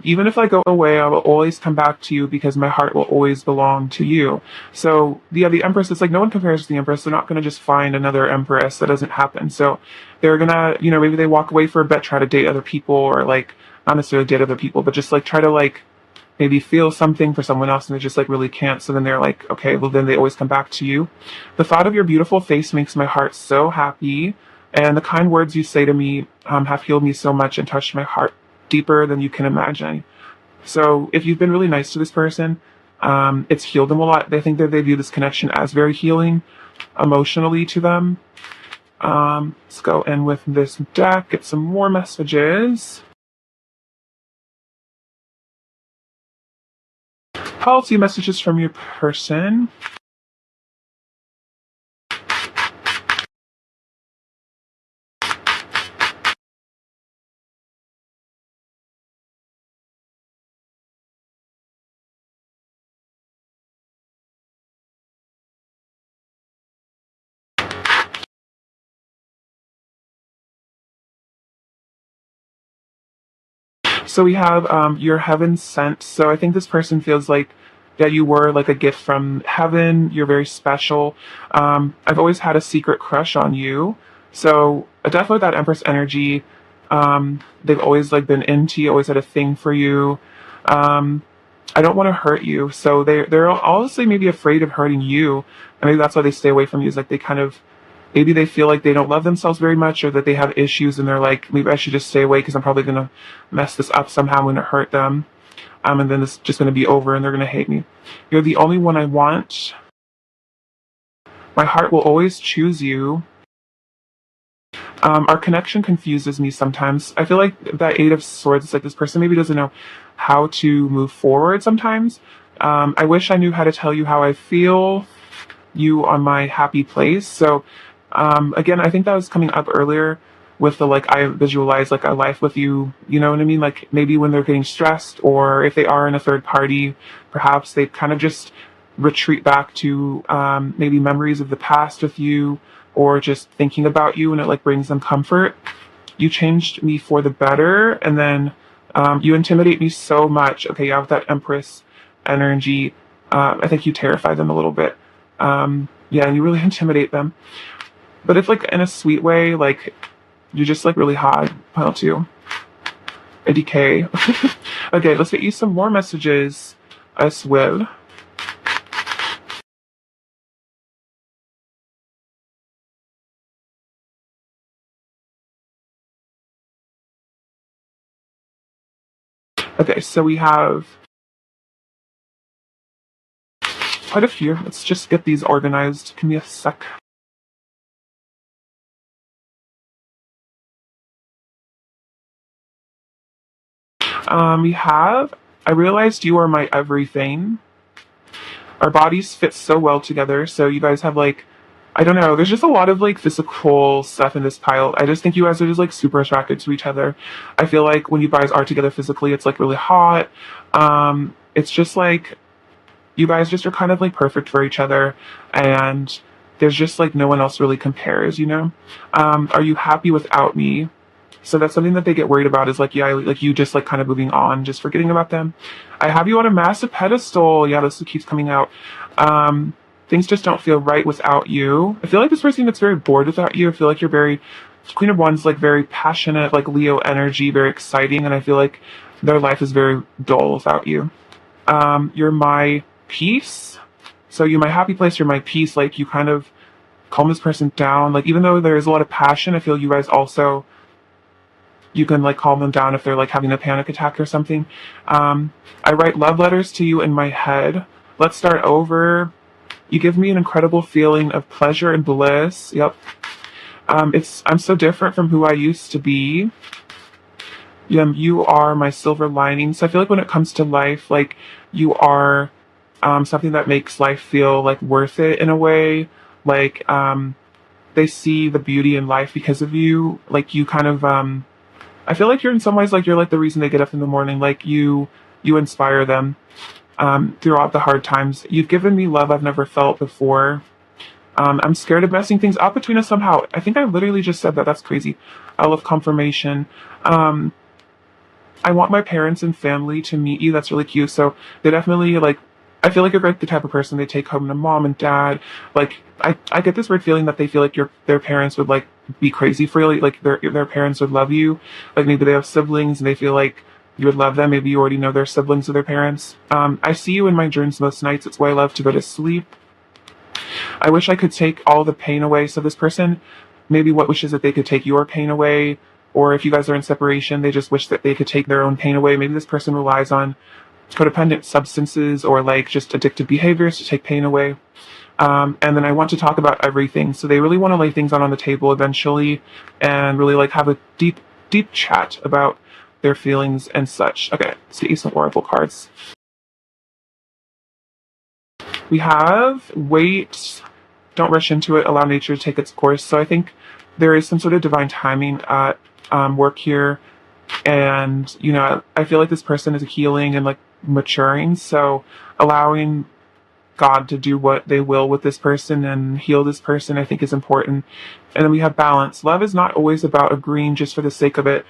S1: Even if I go away, I will always come back to you because my heart will always belong to you. So the Empress, it's like no one compares to the Empress. They're not going to just find another Empress. That doesn't happen. So they're going to, maybe they walk away for a bit, try to date other people, or like not necessarily date other people, but just like try to like maybe feel something for someone else and they just like really can't. So then they're like, okay, well then they always come back to you. The thought of your beautiful face makes my heart so happy. And the kind words you say to me have healed me so much and touched my heart deeper than you can imagine. So if you've been really nice to this person, it's healed them a lot. They think that they view this connection as very healing emotionally to them. Let's go in with this deck, get some more messages. Policy messages from your person. So we have your heaven sent. So I think this person feels like that you were like a gift from heaven. You're very special. I've always had a secret crush on you. So definitely that Empress energy. They've always like been into you, always had a thing for you. I don't want to hurt you. So they're honestly maybe afraid of hurting you. And maybe that's why they stay away from you, is like maybe they feel like they don't love themselves very much, or that they have issues and they're like, maybe I should just stay away because I'm probably going to mess this up somehow. I'm going to hurt them. And then it's just going to be over and they're going to hate me. You're the only one I want. My heart will always choose you. Our connection confuses me sometimes. I feel like that Eight of Swords is like this person maybe doesn't know how to move forward sometimes. I wish I knew how to tell you how I feel. You on my happy place. So again, I think that was coming up earlier with the like, I visualize like a life with you, you know what I mean? Like maybe when they're getting stressed, or if they are in a third party, perhaps they kind of just retreat back to maybe memories of the past with you, or just thinking about you, and it like brings them comfort. You changed me for the better, and then you intimidate me so much. Okay, you have that Empress energy. I think you terrify them a little bit. And you really intimidate them. But it's like in a sweet way, like you're just like really hot. Pile 2. A DK. Okay, let's get you some more messages as well. Okay, so we have quite a few. Let's just get these organized. Give me a sec. We have, I realized you are my everything. Our bodies fit so well together. So you guys have like, I don't know, there's just a lot of like physical stuff in this pile. I just think you guys are just like super attracted to each other. I feel like when you guys are together physically, it's like really hot. It's just like, you guys just are kind of like perfect for each other, and there's just like no one else really compares, you know? Are you happy without me? So that's something that they get worried about, is like, yeah, like you just like kind of moving on, just forgetting about them. I have you on a massive pedestal. Yeah, this keeps coming out. Things just don't feel right without you. I feel like this person gets very bored without you. I feel like you're very, Queen of Wands, like very passionate, like Leo energy, very exciting, and I feel like their life is very dull without you. You're my peace. So you're my happy place, you're my peace. Like you kind of calm this person down. Like even though there's a lot of passion, I feel you guys also, you can like calm them down if they're like having a panic attack or something. I write love letters to you in my head. Let's start over. You give me an incredible feeling of pleasure and bliss. Yep. I'm so different from who I used to be. You are my silver lining. So I feel like when it comes to life, like you are something that makes life feel like worth it in a way. Like they see the beauty in life because of you. Like you kind of I feel like you're in some ways like you're like the reason they get up in the morning. Like you inspire them throughout the hard times. You've given me love I've never felt before. I'm scared of messing things up between us somehow. I think I literally just said that. That's crazy. I love confirmation. I want my parents and family to meet you. That's really cute. So they definitely like, I feel like you're like the type of person they take home to mom and dad. Like I get this weird feeling that they feel like their parents would like be crazy for you. Like their parents would love you. Like maybe they have siblings and they feel like you would love them. Maybe you already know their siblings or their parents. I see you in my dreams most nights. It's why I love to go to sleep. I wish I could take all the pain away. So this person maybe what wishes that they could take your pain away, or if you guys are in separation, they just wish that they could take their own pain away. Maybe this person relies on codependent substances or like just addictive behaviors to take pain away. And then I want to talk about everything. So they really want to lay things out on the table eventually and really like have a deep, deep chat about their feelings and such. Okay, let's get you some oracle cards. We have wait, don't rush into it, allow nature to take its course. So I think there is some sort of divine timing at work here. And, you know, I feel like this person is healing and like maturing. So allowing God to do what they will with this person and heal this person, I think is important. And then we have balance. Love is not always about agreeing just for the sake of it.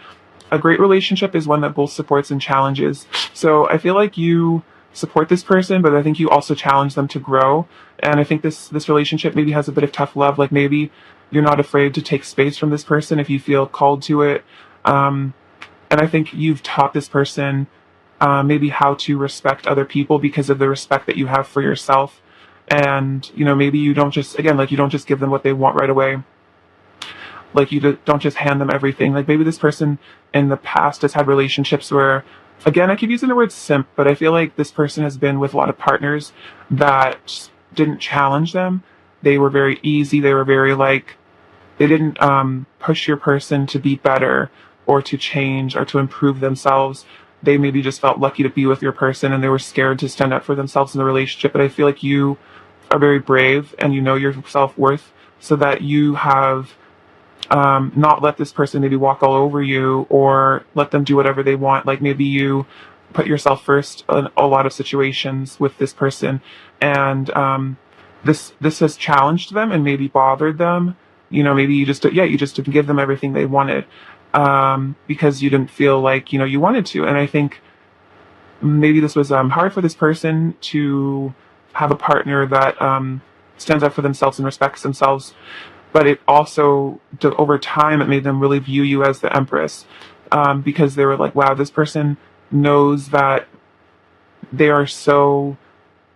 S1: A great relationship is one that both supports and challenges. So I feel like you support this person, but I think you also challenge them to grow. And I think this relationship maybe has a bit of tough love. Like maybe you're not afraid to take space from this person if you feel called to it. And I think you've taught this person maybe how to respect other people because of the respect that you have for yourself. And, you know, maybe you don't just, again, like you don't just give them what they want right away. Like you don't just hand them everything. Like maybe this person in the past has had relationships where, again, I keep using the word simp, but I feel like this person has been with a lot of partners that didn't challenge them. They were very easy. They were very like, they didn't push your person to be better or to change or to improve themselves. They maybe just felt lucky to be with your person and they were scared to stand up for themselves in the relationship. But I feel like you are very brave and you know your self-worth, so that you have not let this person maybe walk all over you or let them do whatever they want. Like maybe you put yourself first in a lot of situations with this person, and this has challenged them and maybe bothered them. You know, maybe you just didn't give them everything they wanted because you didn't feel like, you know, you wanted to. And I think maybe this was hard for this person to have a partner that stands up for themselves and respects themselves. But it also, over time, it made them really view you as the Empress, because they were like, wow, this person knows that they are so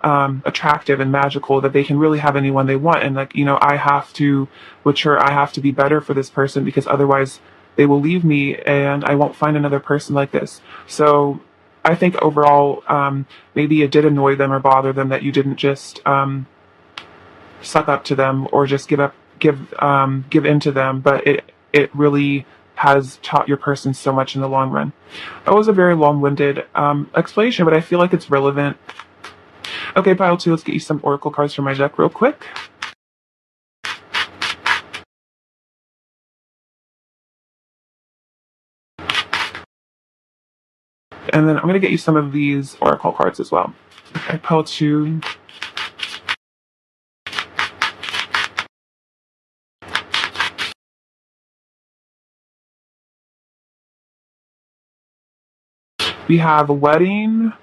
S1: attractive and magical that they can really have anyone they want. And like, you know, I have to mature, I have to be better for this person because otherwise they will leave me and I won't find another person like this. So I think overall, maybe it did annoy them or bother them that you didn't just suck up to them or just give in to them, but it really has taught your person so much in the long run. That was a very long-winded explanation, but I feel like it's relevant. Okay, pile 2, let's get you some oracle cards from my deck real quick. And then I'm going to get you some of these oracle cards as well. Okay, pile 2. We have a wedding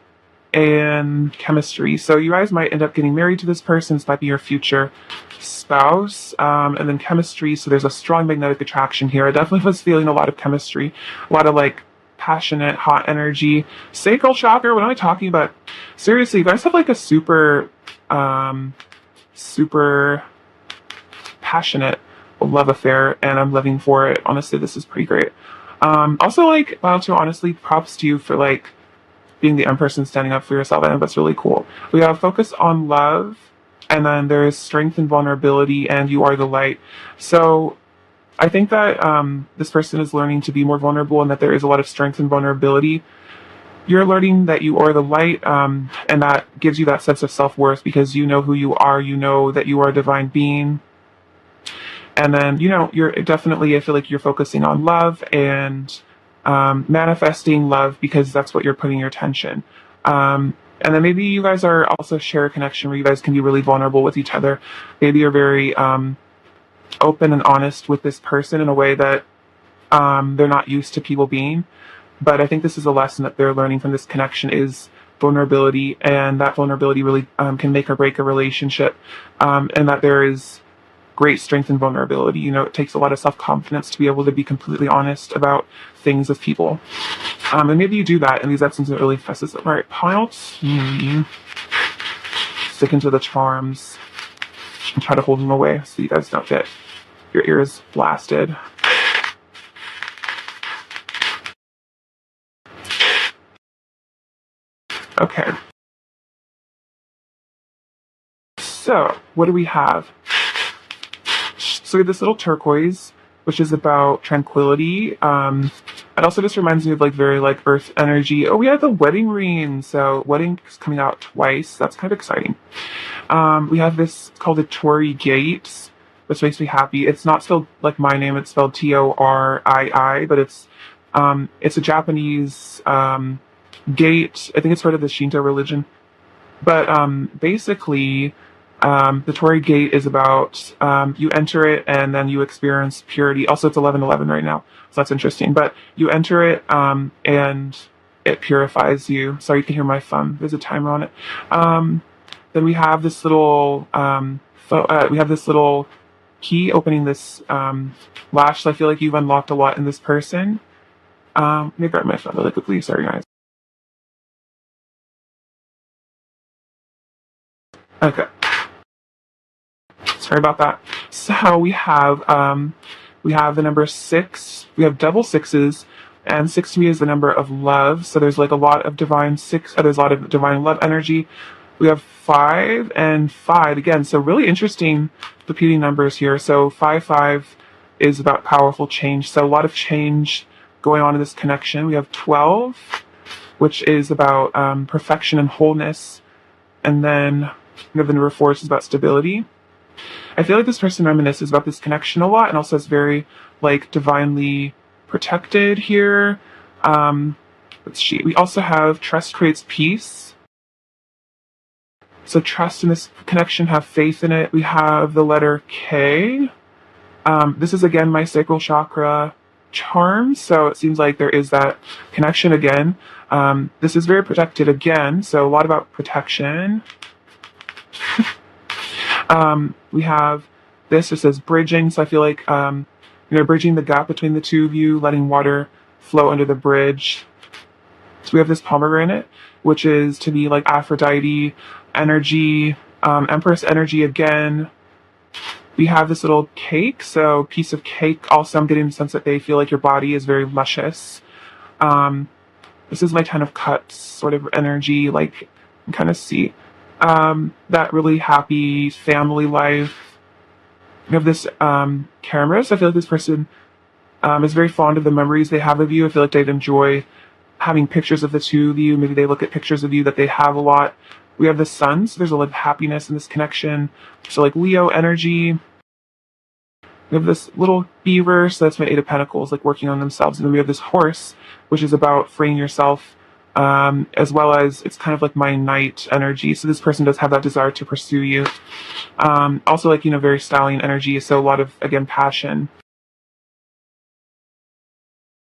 S1: and chemistry. So you guys might end up getting married to this person. This might be your future spouse. And then chemistry. So there's a strong magnetic attraction here. I definitely was feeling a lot of chemistry, a lot of like passionate, hot energy. Sacral chakra. What am I talking about? Seriously, you guys have like a super passionate love affair, and I'm living for it. Honestly, this is pretty great. Also, like, wow, too, honestly, props to you for like being the Empress and standing up for yourself. I think that's really cool. We have focus on love, and then there's strength and vulnerability, and you are the light. So I think that this person is learning to be more vulnerable, and that there is a lot of strength and vulnerability. You're learning that you are the light, and that gives you that sense of self-worth because you know who you are. You know that you are a divine being. And then, you know, you're definitely, I feel like you're focusing on love and manifesting love because that's what you're putting your attention. And then maybe you guys are also share a connection where you guys can be really vulnerable with each other. Maybe you're very open and honest with this person in a way that they're not used to people being. But I think this is a lesson that they're learning from this connection is vulnerability, and that vulnerability really can make or break a relationship, and that there is great strength and vulnerability. You know, it takes a lot of self-confidence to be able to be completely honest about things with people. And maybe you do that, and these episodes really fesses up. All right, piles. Stick into the charms and try to hold them away so you guys don't get your ears blasted. Okay. So, what do we have? So we have this little turquoise, which is about tranquility. It also just reminds me of like very like earth energy. Oh, we have the wedding ring. So wedding is coming out twice. That's kind of exciting. We have this called the Torii Gate, which makes me happy. It's not spelled like my name. It's spelled Torii, but it's a Japanese gate. I think it's part of the Shinto religion. But basically, the Torii Gate is about you enter it and then you experience purity. Also, it's 11:11 right now, so that's interesting. But you enter it and it purifies you. Sorry, you can hear my phone. There's a timer on it. Then we have this little key opening this latch. So I feel like you've unlocked a lot in this person. Let me grab my phone really quickly. Sorry, guys. Okay. Sorry about that. So we have the number 6. We have double sixes, and 6 to me is the number of love. So there's like a lot of divine there's a lot of divine love energy. We have 5 and 5 again. So really interesting repeating numbers here. So 5 is about powerful change. So a lot of change going on in this connection. We have 12, which is about perfection and wholeness, and then the number 4 is about stability. I feel like this person reminisces about this connection a lot, and also is very like divinely protected here. We also have trust creates peace. So trust in this connection, have faith in it. We have the letter K. This is again my sacral chakra charm, so it seems like there is that connection again. This is very protected again, so a lot about protection. We have this, it says bridging, so I feel like, bridging the gap between the two of you, letting water flow under the bridge. So we have this pomegranate, which is to be like Aphrodite energy, Empress energy again. We have this little cake, so piece of cake. Also, I'm getting the sense that they feel like your body is very luscious. This is my Ten of Cups sort of energy, like, you can kind of see that really happy family life. You have this camera, so I feel like this person is very fond of the memories they have of you. I feel like they'd enjoy having pictures of the two of you. Maybe they look at pictures of you that they have a lot. We have the sun, so there's a lot of happiness in this connection. So like Leo energy. We have this little beaver, so that's my Eight of Pentacles, like working on themselves. And then we have this horse, which is about freeing yourself, as well as it's kind of like my Knight energy. So this person does have that desire to pursue you. Also like, you know, very stallion energy, so a lot of, again, passion.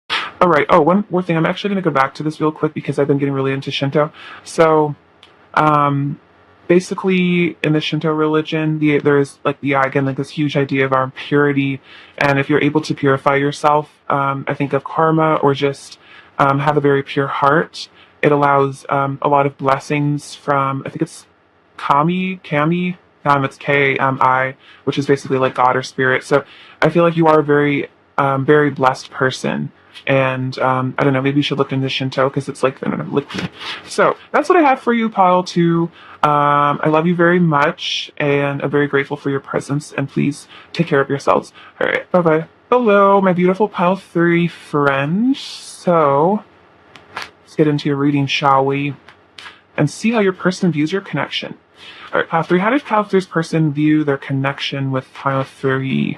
S1: All right. Oh, one more thing. I'm actually going to go back to this real quick because I've been getting really into Shinto. So, basically, in the Shinto religion, there is like again like this huge idea of our purity, and if you're able to purify yourself, I think of karma or just have a very pure heart. It allows a lot of blessings from, I think it's Kami. It's K-I, which is basically like God or spirit. So I feel like you are a very blessed person. And I don't know, maybe you should look into Shinto because it's like, I don't know, liquid. So that's what I have for you, pile 2. I love you very much, and I'm very grateful for your presence. And please take care of yourselves. All right, bye-bye. Hello, my beautiful pile 3 friend. So let's get into your reading, shall we? And see how your person views your connection. All right, pile 3. How did pile 3's person view their connection with pile 3?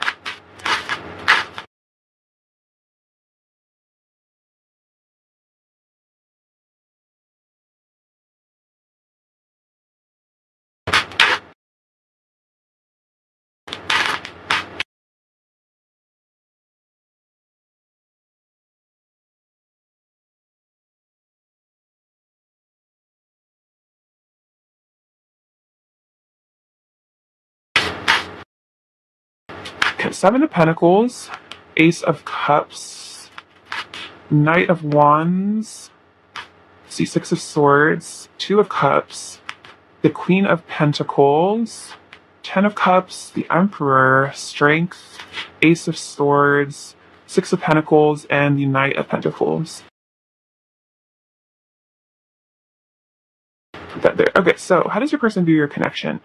S1: Okay, 7 of Pentacles, Ace of Cups, Knight of Wands, see 6 of Swords, 2 of Cups, the Queen of Pentacles, 10 of Cups, the Emperor, Strength, Ace of Swords, 6 of Pentacles, and the Knight of Pentacles. Put that there. Okay, so how does your person view your connection?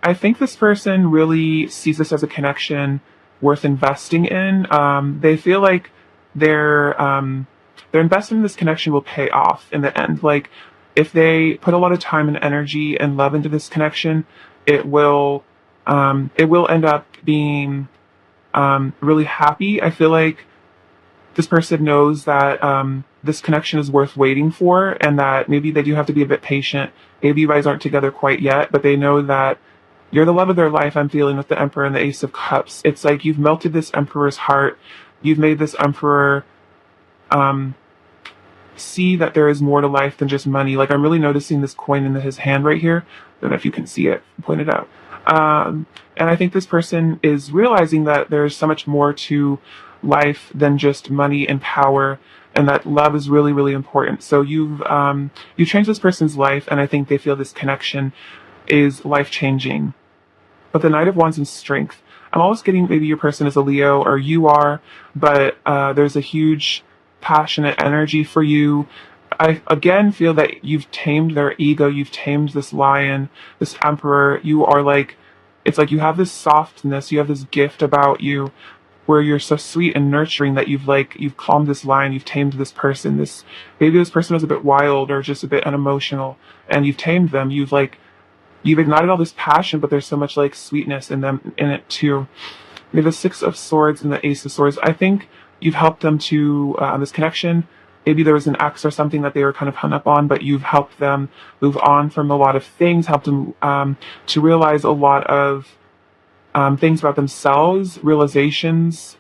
S1: I think this person really sees this as a connection worth investing in. They feel like their investment in this connection will pay off in the end. Like, if they put a lot of time and energy and love into this connection, it will end up being really happy. I feel like this person knows that this connection is worth waiting for, and that maybe they do have to be a bit patient. Maybe you guys aren't together quite yet, but they know that you're the love of their life. I'm feeling with the Emperor and the Ace of Cups. It's like you've melted this Emperor's heart. You've made this Emperor see that there is more to life than just money. Like, I'm really noticing this coin in his hand right here. I don't know if you can see it. Point it out. And I think this person is realizing that there's so much more to life than just money and power, and that love is really, really important. So you've changed this person's life, and I think they feel this connection is life-changing. But the Knight of Wands and Strength, I'm always getting maybe your person is a Leo, or you are, but there's a huge passionate energy for you. I again feel that you've tamed their ego, you've tamed this lion, this Emperor. You are like, it's like you have this softness, you have this gift about you where you're so sweet and nurturing that you've calmed this lion, you've tamed this person. Maybe this person was a bit wild or just a bit unemotional, and you've tamed them. You've ignited all this passion, but there's so much like sweetness in it too. We have the Six of Swords and the Ace of Swords. I think you've helped them to this connection. Maybe there was an ex or something that they were kind of hung up on, but you've helped them move on from a lot of things, helped them to realize a lot of things about themselves, realizations.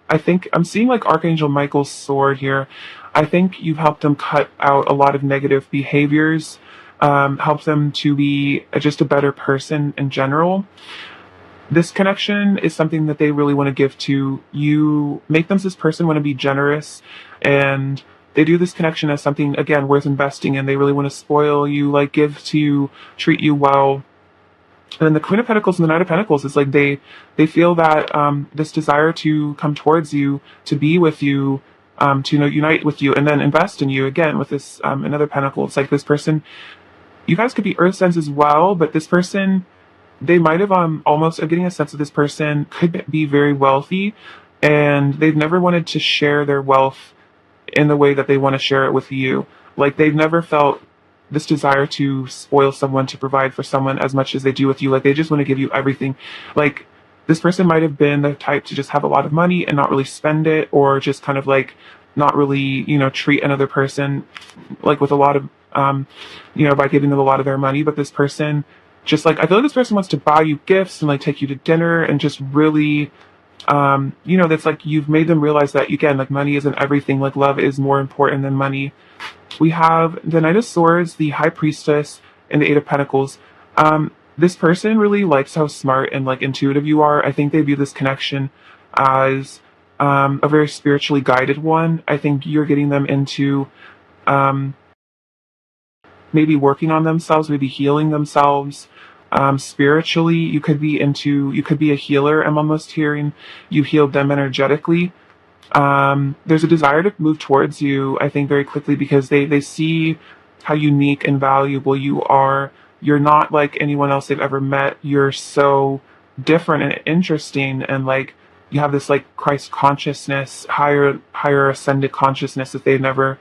S1: I think I'm seeing like Archangel Michael's sword here. I think you've helped them cut out a lot of negative behaviors, helped them to be just a better person in general. This connection is something that they really want to give to you. Make them this person want to be generous, and they do this connection as something, again, worth investing in. They really want to spoil you, like give to you, treat you well. And then the Queen of Pentacles and the Knight of Pentacles is like they feel that this desire to come towards you, to be with you, to unite with you and then invest in you again with this another pentacle. It's like this person, you guys could be earth signs as well, but this person, they might have almost, I'm getting a sense that this person could be very wealthy and they've never wanted to share their wealth in the way that they want to share it with you. Like they've never felt this desire to spoil someone, to provide for someone as much as they do with you. Like they just want to give you everything. Like this person might have been the type to just have a lot of money and not really spend it, or just kind of like not really, treat another person like with a lot of, by giving them a lot of their money. But this person just like, I feel like this person wants to buy you gifts and like take you to dinner and just really, that's like you've made them realize that again, like money isn't everything. Like love is more important than money. We have the Knight of Swords, the High Priestess, and the Eight of Pentacles. This person really likes how smart and like intuitive you are. I think they view this connection as a very spiritually guided one. I think you're getting them into maybe working on themselves, maybe healing themselves. Spiritually, you could be a healer. I'm almost hearing you healed them energetically. There's a desire to move towards you, I think, very quickly because they see how unique and valuable you are. You're not like anyone else they've ever met. You're so different and interesting, and like you have this like Christ consciousness, higher ascended consciousness that they've never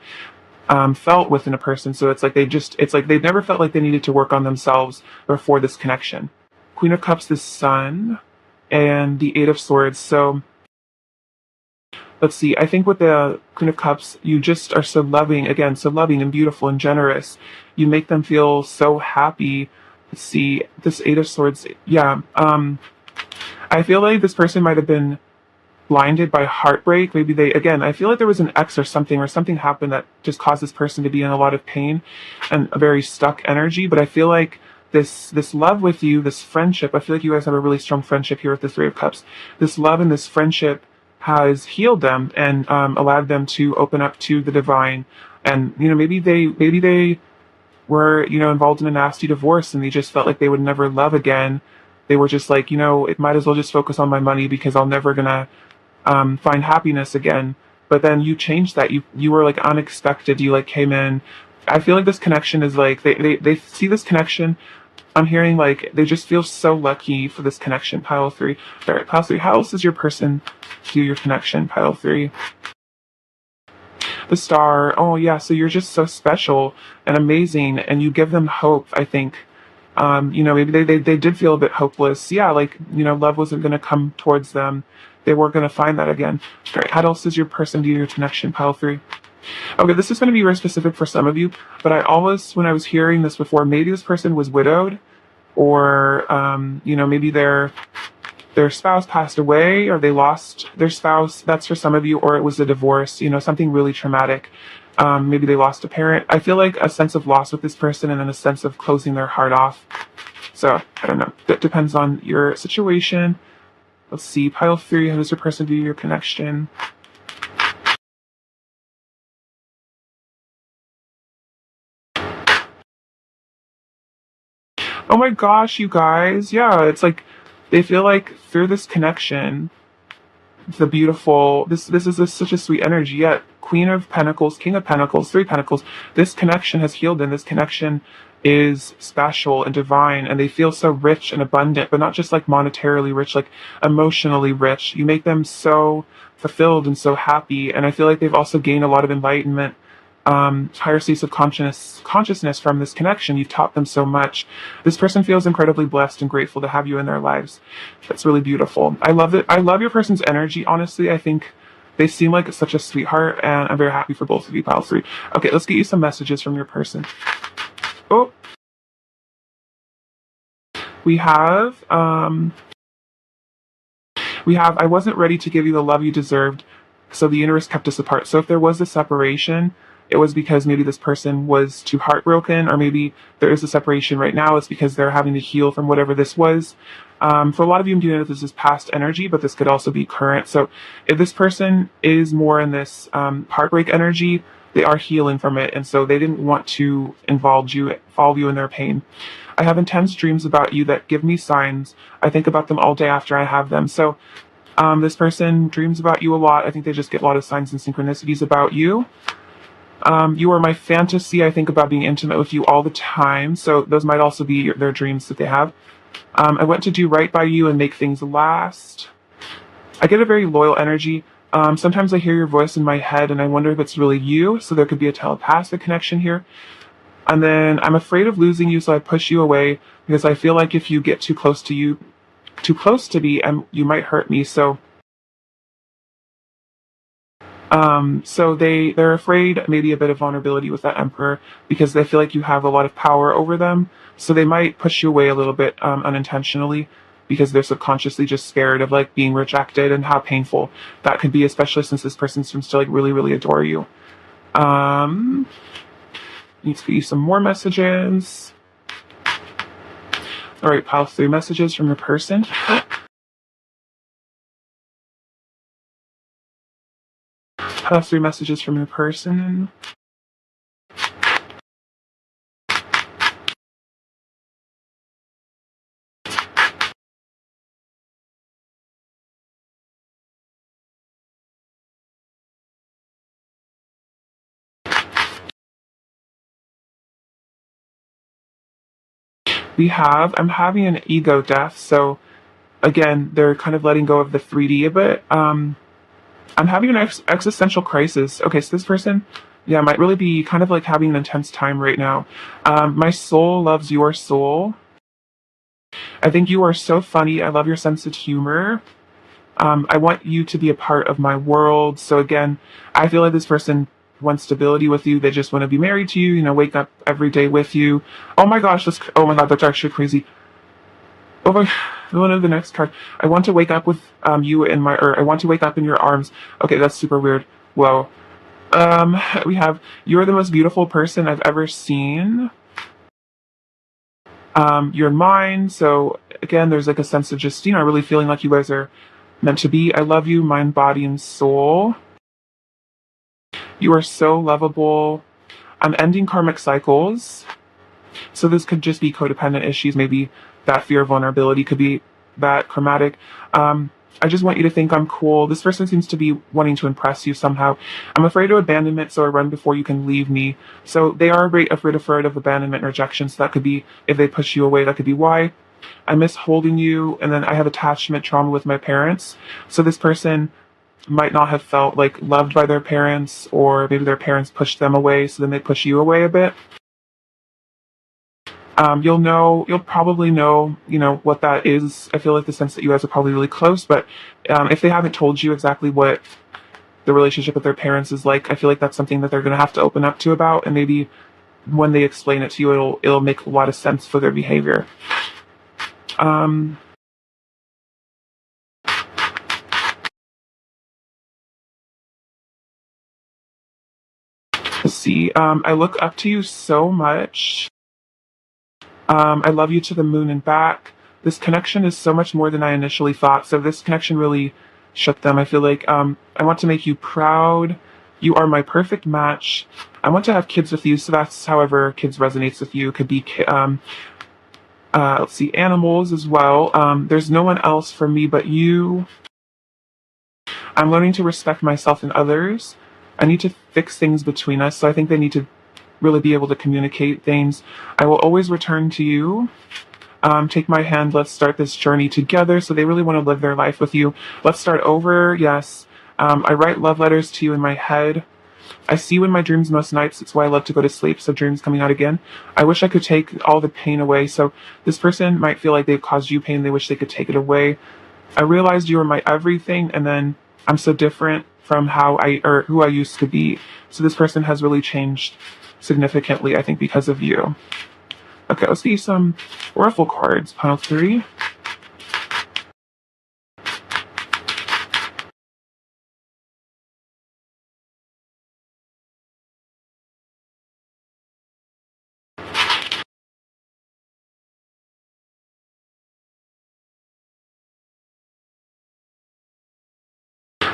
S1: felt within a person. So it's like they've never felt like they needed to work on themselves before this connection. Queen of Cups, the Sun, and the Eight of Swords. So let's see. I think with the Queen of Cups, you just are so loving and beautiful and generous. You make them feel so happy. Let's see. This Eight of Swords. Yeah. I feel like this person might have been blinded by heartbreak. Maybe I feel like there was an ex or something happened that just caused this person to be in a lot of pain and a very stuck energy. But I feel like this love with you, this friendship, I feel like you guys have a really strong friendship here with the Three of Cups. This love and this friendship has healed them and allowed them to open up to the divine. And maybe they were involved in a nasty divorce and they just felt like they would never love again. They were just like, it might as well just focus on my money because I'm never gonna find happiness again. But then you changed that. You were like unexpected. You like came in. I feel like this connection is like they see this connection. I'm hearing like they just feel so lucky for this connection. Pile 3. All right, pile 3. How else does your person view your connection? Pile 3. The Star. Oh yeah, so you're just so special and amazing, and you give them hope. I think. Maybe they did feel a bit hopeless. Yeah, like love wasn't going to come towards them. They weren't going to find that again. All right, how else does your person view your connection? Pile 3. Okay, this is going to be very specific for some of you, but when I was hearing this before, maybe this person was widowed, or maybe their spouse passed away, or they lost their spouse. That's for some of you, or it was a divorce. Something really traumatic. Maybe they lost a parent. I feel like a sense of loss with this person, and then a sense of closing their heart off. So I don't know. That depends on your situation. Let's see. Pile 3. How does your person view your connection? Oh my gosh, you guys. Yeah, it's like they feel like through this connection, the beautiful, this is such a sweet energy. Yet Queen of Pentacles, King of Pentacles, Three Pentacles, this connection has healed them. This connection is special and divine, and they feel so rich and abundant, but not just like monetarily rich, like emotionally rich. You make them so fulfilled and so happy, and I feel like they've also gained a lot of enlightenment, higher states of consciousness from this connection. You've taught them so much. This person feels incredibly blessed and grateful to have you in their lives. That's really beautiful. I love it. I love your person's energy. Honestly, I think they seem like such a sweetheart, and I'm very happy for both of you, pile 3. Okay, let's get you some messages from your person. Oh, we have, I wasn't ready to give you the love you deserved, so the universe kept us apart. So if there was a separation, it was because maybe this person was too heartbroken, or maybe there is a separation right now. It's because they're having to heal from whatever this was. For a lot of you, I'm dealing with this is past energy, but this could also be current. So if this person is more in this heartbreak energy, they are healing from it, and so they didn't want to involve you in their pain. I have intense dreams about you that give me signs. I think about them all day after I have them. So This person dreams about you a lot. I think they just get a lot of signs and synchronicities about you. You are my fantasy. I think about being intimate with you all the time. So those might also be their dreams that they have. I want to do right by you and make things last. I get a very loyal energy. Sometimes I hear your voice in my head and I wonder if it's really you. So there could be a telepathic connection here. And then I'm afraid of losing you, so I push you away because I feel like if you get too close to me, you might hurt me. So they're afraid maybe a bit of vulnerability with that emperor because they feel like you have a lot of power over them. So they might push you away a little bit unintentionally because they're subconsciously just scared of like being rejected and how painful that could be, especially since this person seems to like really, really adore you. Um, Need to get you some more messages. All right, pile 3 messages from your person. Pile 3 messages from your person. I'm having an ego death, so again, they're kind of letting go of the 3D a bit. I'm having an existential crisis. Okay, so this person, yeah, might really be kind of like having an intense time right now. My soul loves your soul. I think you are so funny. I love your sense of humor. I want you to be a part of my world. So again, I feel like this person wants stability with you. They just want to be married to you, wake up every day with you. Oh my gosh, oh my god, that's actually crazy. Oh my, one of the next card. I want to wake up with you in or I want to wake up in your arms. Okay, that's super weird. Whoa. We have, you're the most beautiful person I've ever seen. You're mine. So again, there's like a sense of just, really feeling like you guys are meant to be. I love you, mind, body, and soul. You are so lovable. I'm ending karmic cycles. So this could just be codependent issues. Maybe that fear of vulnerability could be that chromatic. I just want you to think I'm cool. This person seems to be wanting to impress you somehow. I'm afraid of abandonment, so I run before you can leave me. So they are afraid of abandonment and rejection. So that could be, if they push you away, that could be why. I miss holding you, and then I have attachment trauma with my parents. So this person might not have felt like loved by their parents, or maybe their parents pushed them away, so then they push you away a bit. You'll probably know, what that is. I feel like the sense that you guys are probably really close, but if they haven't told you exactly what the relationship with their parents is like, I feel like that's something that they're going to have to open up to about, and maybe when they explain it to you, it'll make a lot of sense for their behavior. Um, let's see. I look up to you so much. I love you to the moon and back. This connection is so much more than I initially thought. So this connection really shook them. I feel like I want to make you proud. You are my perfect match. I want to have kids with you. So that's however kids resonates with you. It could be let's see, animals as well. There's no one else for me but you. I'm learning to respect myself and others. I need to fix things between us. So I think they need to really be able to communicate things. I will always return to you. Take my hand, let's start this journey together. So they really want to live their life with you. Let's start over, yes. I write love letters to you in my head. I see you in my dreams most nights. It's why I love to go to sleep, so dreams coming out again. I wish I could take all the pain away. So this person might feel like they've caused you pain. They wish they could take it away. I realized you were my everything, and then I'm so different from who I used to be. So this person has really changed significantly, I think, because of you. Okay, let's see some Oracle cards. Pile 3.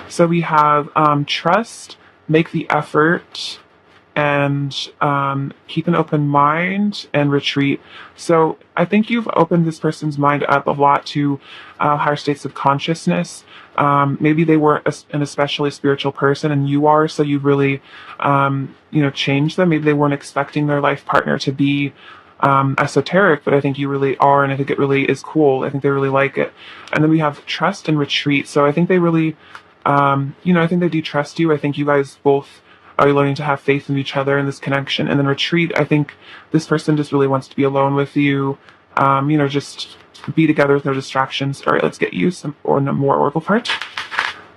S1: So we have trust, make the effort. and keep an open mind and retreat. So I think you've opened this person's mind up a lot to higher states of consciousness. Maybe they weren't an especially spiritual person and you are, so you've really, changed them. Maybe they weren't expecting their life partner to be esoteric, but I think you really are, and I think it really is cool. I think they really like it. And then we have trust and retreat. So I think they really, I think they do trust you. I think you guys both are learning to have faith in each other in this connection. And then retreat, I think this person just really wants to be alone with you, just be together with no distractions. All right, let's get you some or no more oracle cards.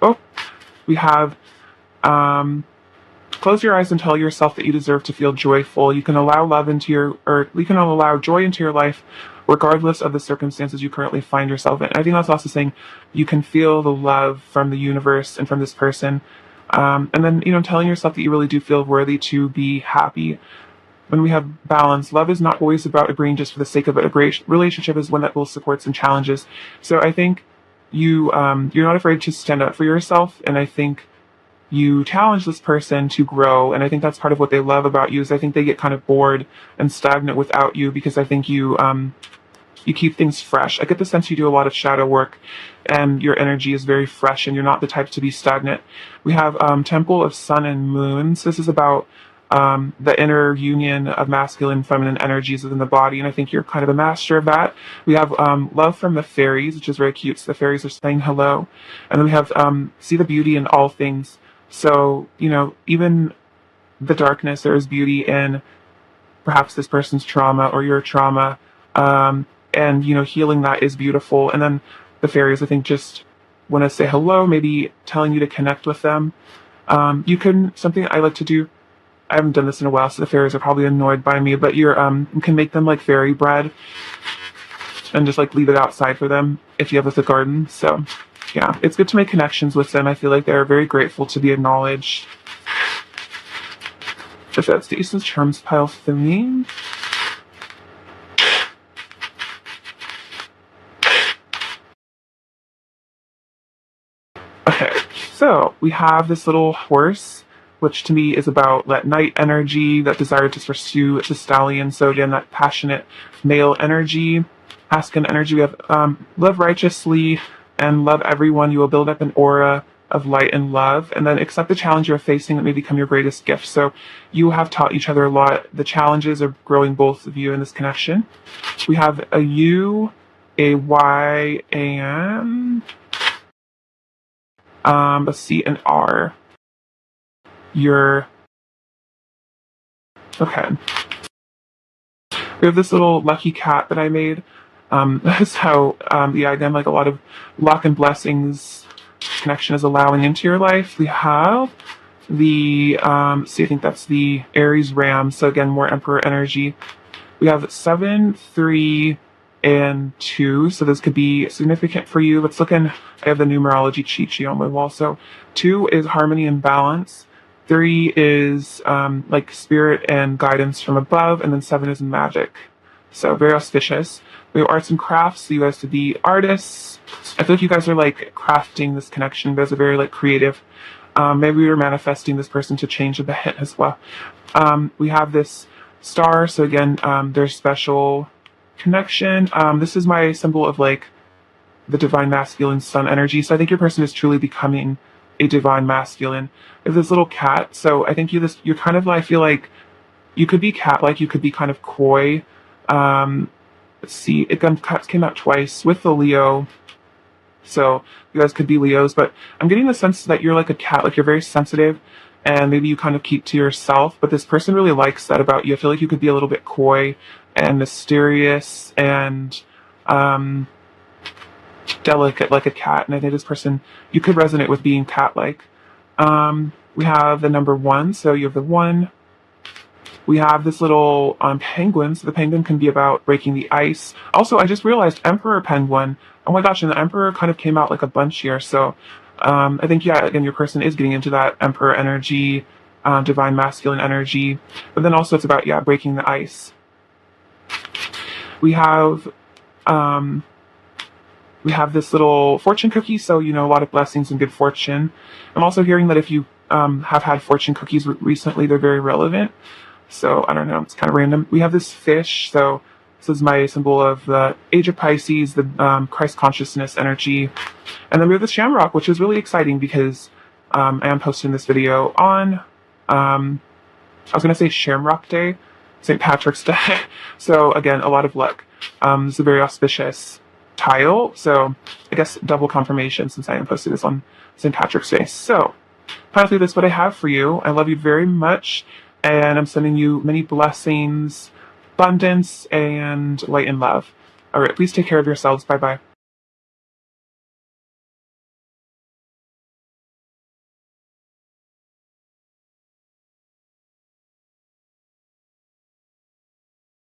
S1: Oh, we have close your eyes and tell yourself that you deserve to feel joyful. You can allow you can allow joy into your life regardless of the circumstances you currently find yourself in. I think that's also saying you can feel the love from the universe and from this person. And then, telling yourself that you really do feel worthy to be happy. When we have balance, love is not always about agreeing just for the sake of it. A great relationship is one that will support some challenges. So I think you're not afraid to stand up for yourself. And I think you challenge this person to grow. And I think that's part of what they love about you is I think they get kind of bored and stagnant without you because I think you keep things fresh. I get the sense you do a lot of shadow work and your energy is very fresh and you're not the type to be stagnant. We have Temple of Sun and Moon. So this is about the inner union of masculine and feminine energies within the body, and I think you're kind of a master of that. We have Love from the Fairies, which is very cute. So the fairies are saying hello. And then we have See the Beauty in All Things. So, even the darkness, there is beauty in perhaps this person's trauma or your trauma. And healing that is beautiful. And then the fairies, I think, just want to say hello, maybe telling you to connect with them. Something I like to do, I haven't done this in a while, so the fairies are probably annoyed by me, but you can make them like fairy bread and just like leave it outside for them if you have a garden. So yeah, it's good to make connections with them. I feel like they're very grateful to be acknowledged. If that's the Essence Charms pile for me. Okay, so we have this little horse, which to me is about that night energy, that desire to pursue. It's a stallion, so again, that passionate male energy, masculine energy. We have live righteously and love everyone. You will build up an aura of light and love, and then accept the challenge you're facing that may become your greatest gift. So you have taught each other a lot. The challenges are growing both of you in this connection. We have a U, a Y, and a C and R. Okay. We have this little lucky cat that I made. That's how, again, like a lot of luck and blessings connection is allowing into your life. We have the, I think that's the Aries Ram. So again, more Emperor energy. We have 7, 3, and 2. So this could be significant for you. Let's look in, I have the numerology cheat sheet on my wall. So 2 is harmony and balance. 3 is like spirit and guidance from above, and then 7 is magic. So very auspicious. We have arts and crafts, so you guys could be artists. I feel like you guys are like crafting this connection. You guys are very like creative. Maybe you're manifesting this person to change a bit as well. We have this star, so again, there's special connection. This is my symbol of like the divine masculine sun energy. So I think your person is truly becoming a divine masculine. There's this little cat, so I think you're kind of, I feel like you could be cat-like, you could be kind of coy. Let's see, cats came out twice with the Leo, so you guys could be Leos, but I'm getting the sense that you're like a cat, like you're very sensitive, and maybe you kind of keep to yourself, but this person really likes that about you. I feel like you could be a little bit coy and mysterious and delicate like a cat, and I think this person, you could resonate with being cat-like. We have the number 1, so you have the 1. We have this little penguin, so the penguin can be about breaking the ice. Also, I just realized Emperor Penguin, oh my gosh, and the Emperor kind of came out like a bunch here, so I think, yeah, again, your person is getting into that Emperor energy, divine masculine energy, but then also it's about, yeah, breaking the ice. We have this little fortune cookie, so, a lot of blessings and good fortune. I'm also hearing that if you have had fortune cookies recently. They're very relevant. So I don't know, it's kind of random. We have this fish. So this is my symbol of the age of Pisces, the Christ consciousness energy. And then we have the shamrock, which is really exciting because I am posting this video on, I was going to say Shamrock Day, St. Patrick's Day. So again, a lot of luck. This is a very auspicious tile. So I guess double confirmation since I am posting this on St. Patrick's Day. So finally, that's what I have for you. I love you very much. And I'm sending you many blessings, abundance, and light and love. All right, please take care of yourselves. Bye-bye.